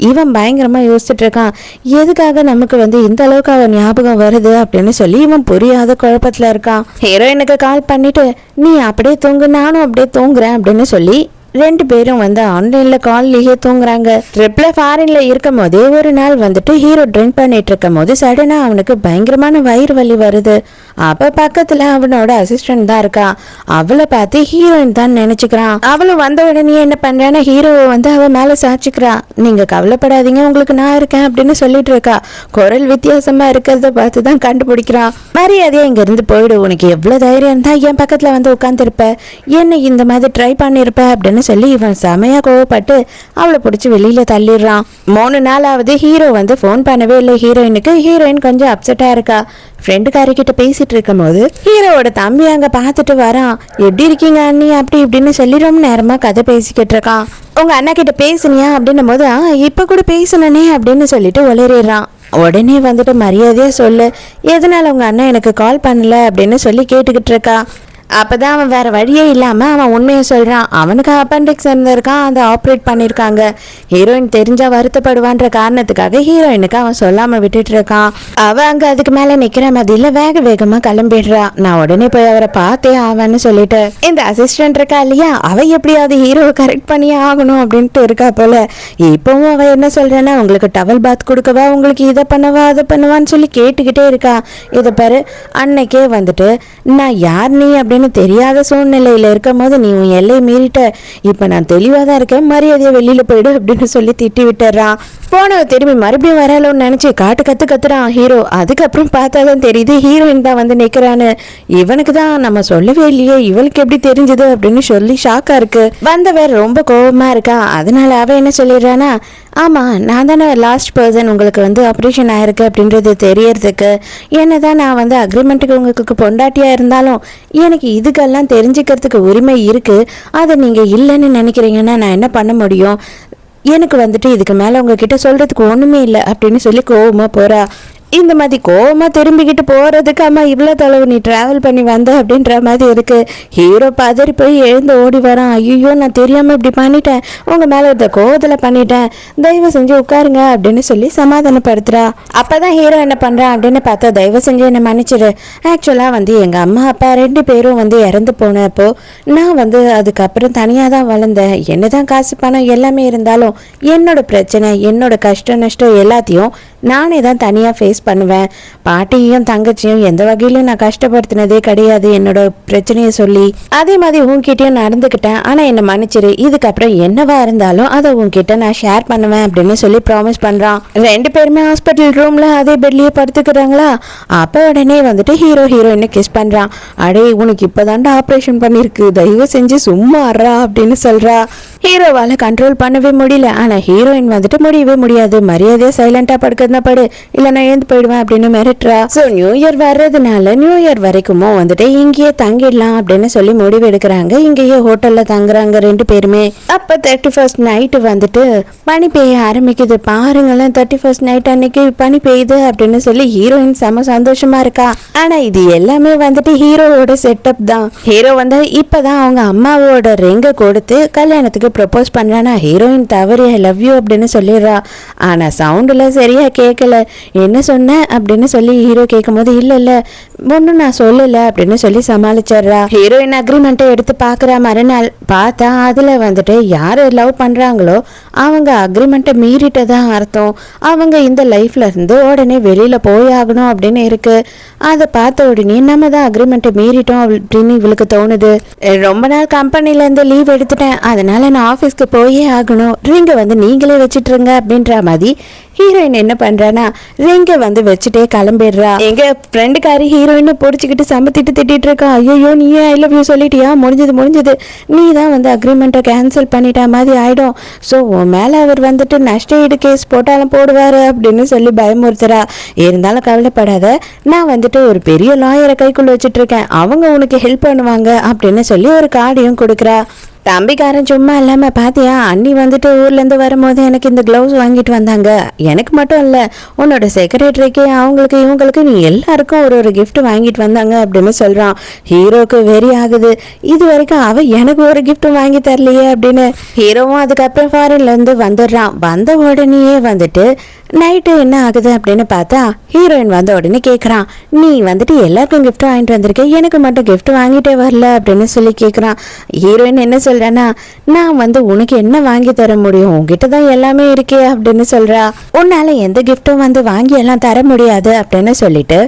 இவன் பயங்கரமா யோசிச்சுட்டு இருக்கான். எதுக்காக நமக்கு வந்து இந்த அளவுக்கு அவன் ஞாபகம் வருது அப்படின்னு சொல்லி இவன் புரியாத குழப்பத்துல இருக்கான். ஹீரோயினுக்கு கால் பண்ணிட்டு, நீ அப்படியே தூங்கு, நானும் அப்படியே தூங்குறேன் அப்படின்னு சொல்லி 2 பேரும் வந்து ஆன்லைன்ல கால்லேயே தூங்குறாங்க. ட்ரிப்ல ஃபாரின்ல இருக்கும் போதே ஒரு நாள் வந்துட்டு ஹீரோ ட்ரிங்க் பண்ணிட்டு இருக்கும் போது சடனா அவனுக்கு பயங்கரமான வயிறு வலி வருது. அப்ப பக்கத்துல அவனோட அசிஸ்டன்ட் தான் இருக்கா. அவளை பார்த்து ஹீரோயின் தான் நினைச்சுக்கிறான். அவளும் வந்த உடனே என்ன பண்றான்னா ஹீரோவை வந்து அவ மேல சாச்சுக்கிறா. நீங்க கவலைப்படாதீங்க, உங்களுக்கு நான் இருக்கேன் அப்படின்னு சொல்லிட்டு இருக்கா. குரல் வித்தியாசமா இருக்கிறத பார்த்து தான் கண்டுபிடிக்கிறான். மரியாதையா இங்க இருந்து போயிடு, உனக்கு எவ்வளவு தைரியம் இருந்தா என் பக்கத்துல வந்து உட்காந்துருப்ப, என்ன இந்த மாதிரி ட்ரை பண்ணிருப்ப அப்படின்னு சொல்லி இவன் செமையா கோவப்பட்டு அவளை பிடிச்சி வெளியில தள்ளிடுறான். 3 நாளாவது ஹீரோ வந்து போன் பண்ணவே இல்லை ஹீரோயினுக்கு. ஹீரோயின் கொஞ்சம் அப்செட்டா இருக்கா. ஃப்ரெண்டுக்காரிக்கிட்ட பேசிட்டு இருக்கும் போது ஹீரோவோட தம்பி அங்க பாத்துட்டு வரான். எப்படி இருக்கீங்க அண்ணி அப்படி இப்படின்னு சொல்லி ரொம்ப நேரமா கதை பேசிக்கிட்டு இருக்கான். உங்க அண்ணா கிட்ட பேசுனியா அப்படின்னும் போது இப்ப கூட பேசணனே அப்படின்னு சொல்லிட்டு உளறிடுறான். உடனே வந்துட்டு மரியாதையா சொல்லு, எதனால உங்க அண்ணா எனக்கு கால் பண்ணல அப்படின்னு சொல்லி கேட்டுக்கிட்டு இருக்கா. அப்பதான் அவன் வேற வழியே இல்லாம அவன் உண்மையை சொல்றான். அவனுக்கு அப்பெண்டிக்ஸ் இருந்திருக்கான், அதை ஆப்ரேட் பண்ணிருக்காங்க. ஹீரோயின் தெரிஞ்சா வருத்தப்படுவான்ற காரணத்துக்காக ஹீரோயினுக்கு அவன் சொல்லாம விட்டுட்டு இருக்கான். அவ அங்க அதுக்கு மேல நிக்கிற மாதிரில வேக வேகமா கிளம்பிடுறா. நான் உடனே போய் அவரை பார்த்தே ஆவேன்னு சொல்லிட்டு இந்த அசிஸ்டன்ட் இருக்கா இல்லையா, அவ எப்படியாவது ஹீரோவை கரெக்ட் பண்ணியே ஆகணும் அப்படின்ட்டு இருக்கா போல. இப்பவும் அவ என்ன சொல்றேன்னா, உங்களுக்கு டவல் பாத் கொடுக்கவா, உங்களுக்கு இதை பண்ணவா அதை பண்ணுவான்னு சொல்லி கேட்டுக்கிட்டே இருக்கா. இதை பாரு, அன்னைக்கே வந்துட்டு நான் யார் நீ அப்படின்னு தெரியாத சூழ்நிலையில இருக்கும் போது நீ உன் எல்லை மீறிட்ட. இப்ப நான் தெளிவாதான் இருக்கேன், மரியாதையா வெளியில போயிடு அப்படின்னு சொல்லி திட்டி விட்டுறான். போனவ திரும்பி மறுபடியும் வரலன்னு நினைச்சு கத்துறான் ஹீரோ. அதுக்கப்புறம் பார்த்தாதான் தெரியுது ஹீரோயின் தான் வந்து நிக்கிறான்னு. இவனுக்கு தான் நம்ம சொல்லவே இல்லையே, இவளுக்கு எப்படி தெரிஞ்சது அப்படின்னு சொல்லி ஷாக்கா இருக்கு. வந்தவர் ரொம்ப கோபமா இருக்கா. அதனால அவ என்ன சொல்லிடுறானா, ஆமா நான் தானே லாஸ்ட் பர்சன் உங்களுக்கு வந்து ஆப்ரேஷன் ஆயிருக்கு அப்படின்றது தெரியறதுக்கு. என்னதான் நான் வந்து அக்ரிமெண்ட்டுக்கு உங்களுக்கு பொண்டாட்டியா இருந்தாலும் எனக்கு இதுக்கெல்லாம் தெரிஞ்சுக்கிறதுக்கு உரிமை இருக்கு. அதை நீங்க இல்லைன்னு நினைக்கிறீங்கன்னா நான் என்ன பண்ண முடியும். எனக்கு வந்துட்டு இதுக்கு மேலே உங்ககிட்ட சொல்கிறதுக்கு ஒன்றுமே இல்லை அப்படின்னு சொல்லி கோவமாக போகிறா. இந்த மாதிரி கோவமாக திரும்பிக்கிட்டு போகிறதுக்கு அம்மா இவ்வளோ தொலைவு நீ ட்ராவல் பண்ணி வந்த அப்படின்ற மாதிரி இருக்குது. ஹீரோ பதறி போய் எழுந்து ஓடி வரான். ஐயோ நான் தெரியாமல் இப்படி பண்ணிட்டேன், உங்கள் மேலே இந்த கோவத்தில் பண்ணிட்டேன், தயவு செஞ்சு உட்காருங்க அப்படின்னு சொல்லி சமாதானப்படுத்துகிறா. அப்போ தான் ஹீரோ என்ன பண்ணுறான் அப்படின்னு பார்த்தா, தயவு செஞ்சு என்னை மன்னிச்சிடு. ஆக்சுவலாக வந்து எங்கள் அம்மா அப்பா 2 பேரும் வந்து இறந்து போனப்போ நான் வந்து அதுக்கப்புறம் தனியாக தான் வளர்ந்தேன். என்ன தான் காசு பணம் எல்லாமே இருந்தாலும் என்னோட பிரச்சனை, என்னோட கஷ்டம் நஷ்டம் எல்லாத்தையும் நானே தான் தனியாக ஃபேஸ் பண்ணுவேன். பாட்டியும் தங்கச்சியும் எந்த வகையிலும் நான் கஷ்டப்படுத்தினதே கிடையாது என்னோட பிரச்சனையை சொல்லி. அதே மாதிரி உன்கிட்டயும் நடந்துக்கிட்டேன், ஆனால் என்னை மன்னிச்சிரு. இதுக்கப்புறம் என்னவா இருந்தாலும் அதை உன்கிட்ட நான் ஷேர் பண்ணுவேன் அப்படின்னு சொல்லி ப்ராமிஸ் பண்ணுறான். 2 பேருமே ஹாஸ்பிட்டல் ரூமில் அதே பெட்லேயே படுத்துக்கிறாங்களா. அப்போ உடனே வந்துட்டு ஹீரோயினை கிஸ் பண்ணுறான். அடே உனக்கு இப்போதாண்டா ஆப்ரேஷன் பண்ணியிருக்கு, தயவு செஞ்சு சும்மா அறா அப்படின்னு சொல்கிறா. ஹீரோவால் கண்ட்ரோல் பண்ணவே முடியல. ஆனால் ஹீரோயின் வந்துட்டு முடியவே முடியாது. மரியாதையாக சைலண்டாக படுக்கிறதா படு, இல்லை நான் ஏந்து போயிடுவேன் அப்படின்னு மிரட்டுறா. ஸோ நியூ இயர் வர்றதுனால நியூ இயர் வரைக்கும் வந்துட்டு இங்கேயே தங்கிடலாம் அப்படின்னு சொல்லி முடிவு எடுக்கிறாங்க. இங்கேயே ஹோட்டலில் தங்குறாங்க 2 பேருமே. அப்போ 31st நைட்டு வந்துட்டு பனி பெய்ய ஆரம்பிக்குது. பாருங்களேன், 31st நைட் அன்னைக்கு பனி பெய்யுது அப்படின்னு சொல்லி ஹீரோயின் செம சந்தோஷமா இருக்கா. ஆனால் இது எல்லாமே வந்துட்டு ஹீரோவோட செட்டப் தான். ஹீரோ வந்து இப்போதான் அவங்க அம்மாவோட ரிங்கை கொடுத்து கல்யாணத்துக்கு ப்ரப்போஸ் பண்ணுறானா. ஹீரோயின் தவறு ஐ லவ் யூ அப்படின்னு சொல்லிடுறா. ஆனால் சவுண்டில் சரியாக கேட்கல. என்ன சொன்ன அப்படின்னு சொல்லி ஹீரோ கேட்கும் போது இல்லை ஒன்றும் நான் சொல்லலை அப்படின்னு சொல்லி சமாளிச்சிடுறா. ஹீரோயின் அக்ரிமெண்ட்டை எடுத்து பார்க்குறா. மறுநாள் பார்த்தா அதில் வந்துட்டு யார் லவ் பண்ணுறாங்களோ அவங்க அக்ரிமெண்ட்டை மீறிட்டதான் அர்த்தம். அவங்க இந்த லைஃப்ல இருந்து உடனே வெளியில் போய் ஆகணும் அப்படின்னு இருக்கு. அதை பார்த்த உடனே நம்ம தான் அக்ரிமெண்ட்டை மீறிட்டோம் அப்படின்னு இவளுக்கு தோணுது. ரொம்ப நாள் கம்பெனிலேருந்து லீவ் எடுத்துட்டேன், அதனால நான் ஆஃபீஸ்க்கு போயே ஆகணும், ரிங்கை வந்து நீங்களே வச்சுட்டுருங்க அப்படின்ற மாதிரி ஹீரோயின் என்ன பண்றானா ரிங்கை வந்து வச்சுட்டே கிளம்பிடுறா. எங்க ஃப்ரெண்டுக்காரி ஹீரோயினை பிடிச்சிக்கிட்டு சமத்திட்டு திட்டிட்டு இருக்கா. ஐயோ நீயே ஐ லவ் யூ சொல்லிட்டியா, முடிஞ்சது, நீ தான் வந்து அக்ரிமெண்ட்டை கேன்சல் பண்ணிட்டா மாதிரி ஆயிடும். ஸோ உன் மேலே அவர் வந்துட்டு நஷ்ட ஈடு கேஸ் போட்டாலும் போடுவார் அப்படின்னு சொல்லி பயமுறுத்துறா. இருந்தாலும் கவலைப்படாத, நான் வந்துட்டு ஒரு பெரிய லாயரை கைக்குள்ள வச்சுட்டு இருக்கேன், அவங்க உனக்கு ஹெல்ப் பண்ணுவாங்க அப்படின்னு சொல்லி ஒரு கார்டையும் கொடுக்குறா. தம்பிக்காரன் சும்மா இல்லாமல் பார்த்தியா, அண்ணி வந்துட்டு ஊர்லேருந்து வரும்போது எனக்கு இந்த க்ளவுஸ் வாங்கிட்டு வந்தாங்க. எனக்கு மட்டும் இல்லை, உன்னோட செக்ரட்டரிக்கு அவங்களுக்கு இவங்களுக்கு நீ எல்லாருக்கும் ஒரு கிஃப்ட் வாங்கிட்டு வந்தாங்க அப்படின்னு சொல்கிறான். ஹீரோக்கு வெறி ஆகுது. இது வரைக்கும் அவள் எனக்கு ஒரு கிஃப்ட் வாங்கி தரலையே அப்படின்னு. ஹீரோவும் அதுக்கப்புறம் ஃபாரின்லேருந்து வந்துடுறான். வந்த உடனேயே வந்துட்டு நைட்டு என்ன ஆகுது அப்படின்னு பார்த்தா ஹீரோயின் வந்த உடனே கேட்குறான், நீ வந்துட்டு எல்லாருக்கும் கிஃப்ட் வாங்கிட்டு வந்திருக்க, எனக்கு மட்டும் கிஃப்ட் வாங்கிட்டே வரல அப்படின்னு சொல்லி கேட்குறான். ஹீரோயின் என்ன சொல்கிறேன்னா, நான் வந்து உனக்கு என்ன வாங்கி தர முடியும், உங்ககிட்ட தான் எல்லாமே இருக்கே அப்படின்னு சொல்கிறா. உன்னால் எந்த கிஃப்ட்டும் வந்து வாங்கி எல்லாம் தர முடியாது அப்படின்னு சொல்லிட்டு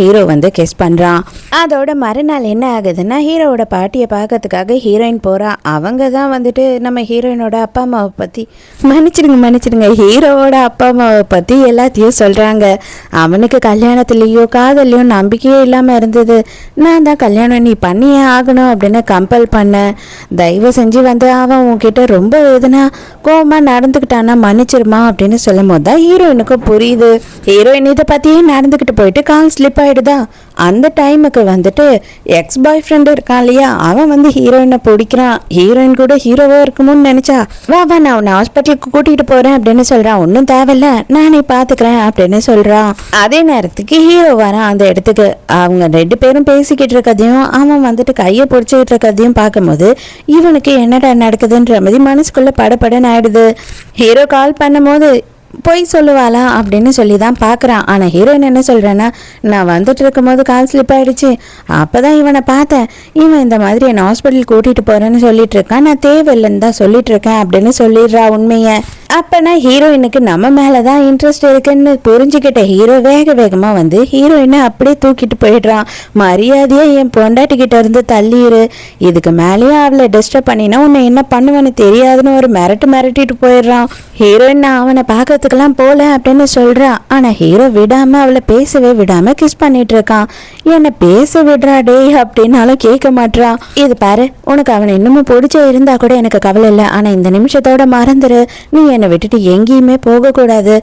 ஹீரோ வந்து கிஸ் பண்ணுறான். அதோட மறுநாள் என்ன ஆகுதுன்னா, ஹீரோவோட பாட்டியை பார்க்கறதுக்காக ஹீரோயின் போகிறா. அவங்க தான் வந்துட்டு நம்ம ஹீரோயினோட அப்பா அம்மாவை பற்றி மன்னிச்சிடுங்க ஹீரோவோட அப்பா அம்மாவை பற்றி எல்லாத்தையும் சொல்கிறாங்க. அவனுக்கு கல்யாணத்துலேயோ காதல்லையோ நம்பிக்கையே இல்லாமல் இருந்தது. நான் தான் கல்யாணம் நீ பண்ணியே ஆகணும் அப்படின்னு கம்பல் பண்ணேன். தயவு செஞ்சு வந்து அவன் உன்கிட்ட ரொம்ப எதுனா கோவமாக நடந்துக்கிட்டானா மன்னிச்சிருமா அப்படின்னு சொல்லும் போது தான் ஹீரோயினுக்கும் புரியுது. ஹீரோயின் இதை பற்றியே நடந்துக்கிட்டு போயிட்டு கால் ஸ்லிப் ஆகிடுதா. அந்த டைமுக்கு வந்துட்டு எக்ஸ் பாய் ஃப்ரெண்டு இருக்கான் இல்லையா, அவன் வந்து ஹீரோயினை பிடிக்கிறான். ஹீரோயின் கூட ஹீரோவாக இருக்குமோன்னு நினச்சா, வா நான் உன்னை ஹாஸ்பிட்டலுக்கு கூட்டிகிட்டு போகிறேன் அப்படின்னு சொல்கிறான். ஒன்றும் தேவையில்ல, நானே பார்த்துக்கிறேன் அப்படின்னு சொல்கிறான். அதே நேரத்துக்கு ஹீரோ வரான் அந்த இடத்துக்கு. அவங்க 2 பேரும் பேசிக்கிட்டு இருக்கதையும் அவன் வந்துட்டு கையை பிடிச்சிக்கிட்டு இருக்கதையும் பார்க்கும்போது இவனுக்கு என்னடா நடக்குதுன்ற மாதிரி மனசுக்குள்ளே படப்படன்னு ஆயிடுது. ஹீரோ கால் பண்ணும்போது பொய் சொல்லுவாளா அப்படின்னு சொல்லி தான் பார்க்குறான். ஆனால் ஹீரோயின் என்ன சொல்கிறேன்னா, நான் வந்துட்டு இருக்கும்போது கால் ஸ்லிப் ஆகிடுச்சு, அப்போ தான் இவனை பார்த்தேன், இவன் இந்த மாதிரி என்னை ஹாஸ்பிட்டல் கூட்டிகிட்டு போகிறேன்னு சொல்லிட்டு இருக்கான், நான் தேவையில்லைன்னு தான் சொல்லிட்டு இருக்கேன் அப்படின்னு சொல்லிடுறா உண்மையை. அப்போனா ஹீரோயினுக்கு நம்ம மேலே தான் இன்ட்ரெஸ்ட் இருக்குன்னு புரிஞ்சுக்கிட்ட ஹீரோ வேகமாக வந்து ஹீரோயினை அப்படியே தூக்கிட்டு போயிடுறான். மரியாதையாக என் பொண்டாட்டிக்கிட்ட இருந்து தள்ளிடு, இதுக்கு மேலேயும் அவளை டிஸ்டர்ப் பண்ணினா உன்னை என்ன பண்ணுவேன்னு தெரியாதுன்னு ஒரு மிரட்டிட்டு போயிடுறான். ஹீரோயின் அவனை பார்க்க மண்டபத்துக்கெல்லாம் போல அப்படின்னு சொல்றா. ஆனா ஹீரோ விடாம அவளை பேசவே விடாம கிஸ் பண்ணிட்டு இருக்கான். என்ன பேச விடுறா டே அப்படின்னாலும் கேட்க மாட்றான். இது பாரு, உனக்கு அவனை இன்னமும் பிடிச்ச இருந்தா கூட எனக்கு கவலை இல்லை, ஆனா இந்த நிமிஷத்தோட மறந்துரு. நீ என்னை விட்டுட்டு எங்கேயுமே போக கூடாது.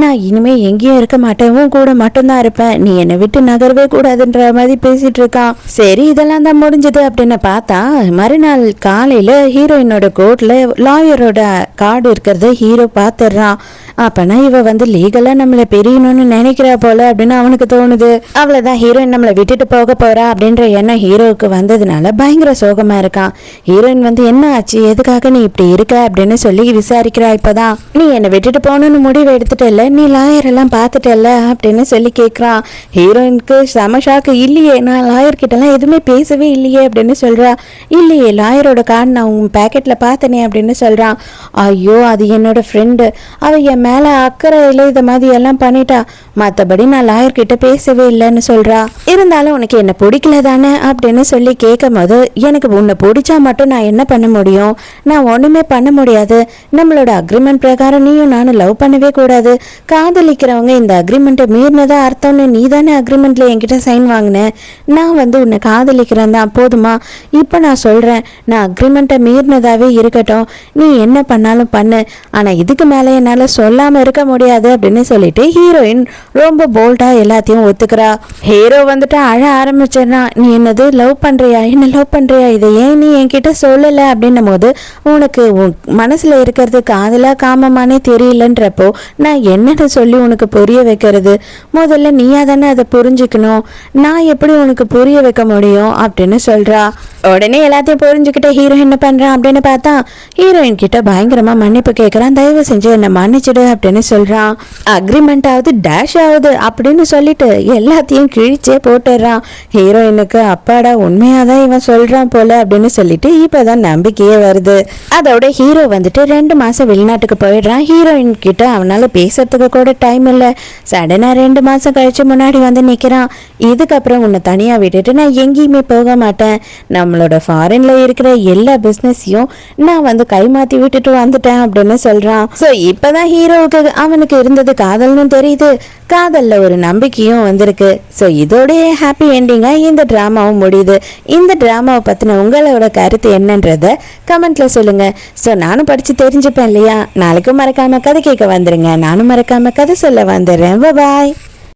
நான் இனிமே எங்கேயும் இருக்க மாட்டேன், உன் கூட மட்டும்தான் இருப்பேன். நீ என்னை விட்டு நகரவே கூடாதுன்ற மாதிரி பேசிட்டு இருக்கான். சரி, இதெல்லாம் தான் முடிஞ்சது அப்படின்னு பார்த்தா மறுநாள் காலையில ஹீரோயினோட கோர்ட்ல லாயரோட கார்டு இருக்கிறத ஹீரோ பார்த்துடுறான். அப்பனா இவ வந்து லீகலா நம்மளை பெரியணும்னு நினைக்கிறா போல அப்படின்னு அவனுக்கு தோணுது. அவ்வளவுதான், ஹீரோயின் நம்மளை விட்டுட்டு போக போறா அப்படின்ற எண்ணம் ஹீரோவுக்கு வந்ததுனால பயங்கர சோகமா இருக்கான். ஹீரோயின் வந்து என்ன ஆச்சு, எதுக்காக நீ இப்படி இருக்க அப்படின்னு சொல்லி விசாரிக்கிறா. இப்பதான் நீ என்னை விட்டுட்டு போகணும்னு முடிவு எடுத்துட்டல, நீ லாயர் எல்லாம் பார்த்துட்டல அப்படின்னு சொல்லி கேட்கறான். ஹீரோயினுக்கு செம ஷாக்கு. இல்லையே, நான் லாயர் கிட்ட எல்லாம் எதுவுமே பேசவே இல்லையே அப்படின்னு சொல்றா. இல்லையே, லாயரோட கார்டு நான் உன் பேக்கெட்ல பார்த்தனே அப்படின்னு சொல்றான். ஐயோ, அது என்னோட ஃப்ரெண்டு, அவ என் மேல அக்கறையில இதை மாதிரி எல்லாம் பண்ணிட்டா, மற்றபடி நான் லாயர் கிட்ட பேசவே இல்லைன்னு சொல்றா. இருந்தாலும் உனக்கு என்ன பிடிக்கல தானே அப்படின்னு சொல்லி கேட்கும் போது, எனக்கு உன்னை பிடிச்சா மட்டும் நான் என்ன பண்ண முடியும், நான் ஒண்ணுமே பண்ண முடியாது. நம்மளோட அக்ரிமெண்ட் பிரகாரம் நீயும் நானும் லவ் பண்ணவே கூடாது. காதலிக்கிறவங்க இந்த அக்ரிமெண்ட்டை மீறினதா அர்த்தம்னு நீ தானே அக்ரிமெண்ட்ல என்கிட்ட சைன் வாங்கின. நான் வந்து உன்னை காதலிக்கிறேன் தான், போதுமா? இப்போ நான் சொல்றேன், நான் அக்ரிமெண்ட்டை மீறினதாவே இருக்கட்டும், நீ என்ன பண்ணாலும் பண்ணு, ஆனா இதுக்கு மேலே என்னால சொல்லாம இருக்க முடியாது அப்படின்னு சொல்லிட்டு ஹீரோயின் ரொம்ப போல்டா எல்லாத்தையும் ஒத்துக்கிறா. ஹீரோ வந்துட்டு அழ ஆரம்பிச்சிடறான். நீ என்னது லவ் பண்றியா, என்ன லவ் பண்றியா, இதை ஏன் நீ என்கிட்ட சொல்லல அப்படின்னும் போது, உனக்கு மனசுல இருக்கிறது காதலா காமமானே தெரியலன்றப்போ நான் என்னன்னு சொல்லி உனக்கு புரிய வைக்கிறது, முதல்ல நீயா தானே அதை புரிஞ்சுக்கணும், நான் எப்படி உனக்கு புரிய வைக்க முடியும் அப்படின்னு சொல்றா. உடனே எல்லாத்தையும் புரிஞ்சுக்கிட்ட ஹீரோ என்ன பண்றான் அப்படின்னு பார்த்தா ஹீரோயின் கிட்ட பயங்கரமா மன்னிப்பு கேட்கறான். தயவு செஞ்சு என்ன மன்னிச்சிடு அப்படின்னு சொல்றான். அக்ரிமெண்ட் ஆகுது, டேஷ் ஆகுது அப்படின்னு சொல்லிட்டு எல்லாத்தையும் கிழிச்சே போட்டுடுறான். ஹீரோயினுக்கு அப்பாடா, உண்மையாதான் இவன் சொல்றான் போல அப்படின்னு சொல்லிட்டு இப்பதான் நம்பிக்கையே வருது. அதோட ஹீரோ வந்துட்டு 2 மாசம் வெளிநாட்டுக்கு போயிடுறான். ஹீரோயின் கிட்ட அவனால பேசுறதுக்கு கூட டைம் இல்லை. சடனா 2 மாசம் கழிச்சு முன்னாடி வந்து நிக்கிறான். இதுக்கப்புறம் உன்னை தனியா விட்டுட்டு நான் எங்கேயுமே போக மாட்டேன், நம்மளோட ஃபாரின்ல இருக்கிற எல்லா பிசினஸையும் நான் வந்து கைமாத்தி விட்டுட்டு வந்துட்டேன் அப்படின்னு சொல்றான். சோ இப்பதான் ஹீரோவுக்கு அவனுக்கு இருந்தது காதல்னு தெரியுது, காதல்ல ஒரு நம்பிக்கையும் வந்திருக்கு. ஸோ இதோடைய ஹாப்பி என்டிங்கா இந்த டிராமாவும் முடியுது. இந்த டிராமாவை பத்தின உங்களோட கருத்து என்னன்றத கமெண்ட்ல சொல்லுங்க. ஸோ நானும் படிச்சு தெரிஞ்சுப்பேன் இல்லையா? நாளைக்கும் மறக்காம கதை கேட்க வந்துருங்க, நானும் மறக்காம கதை சொல்ல வந்துடுறேன். பாய்.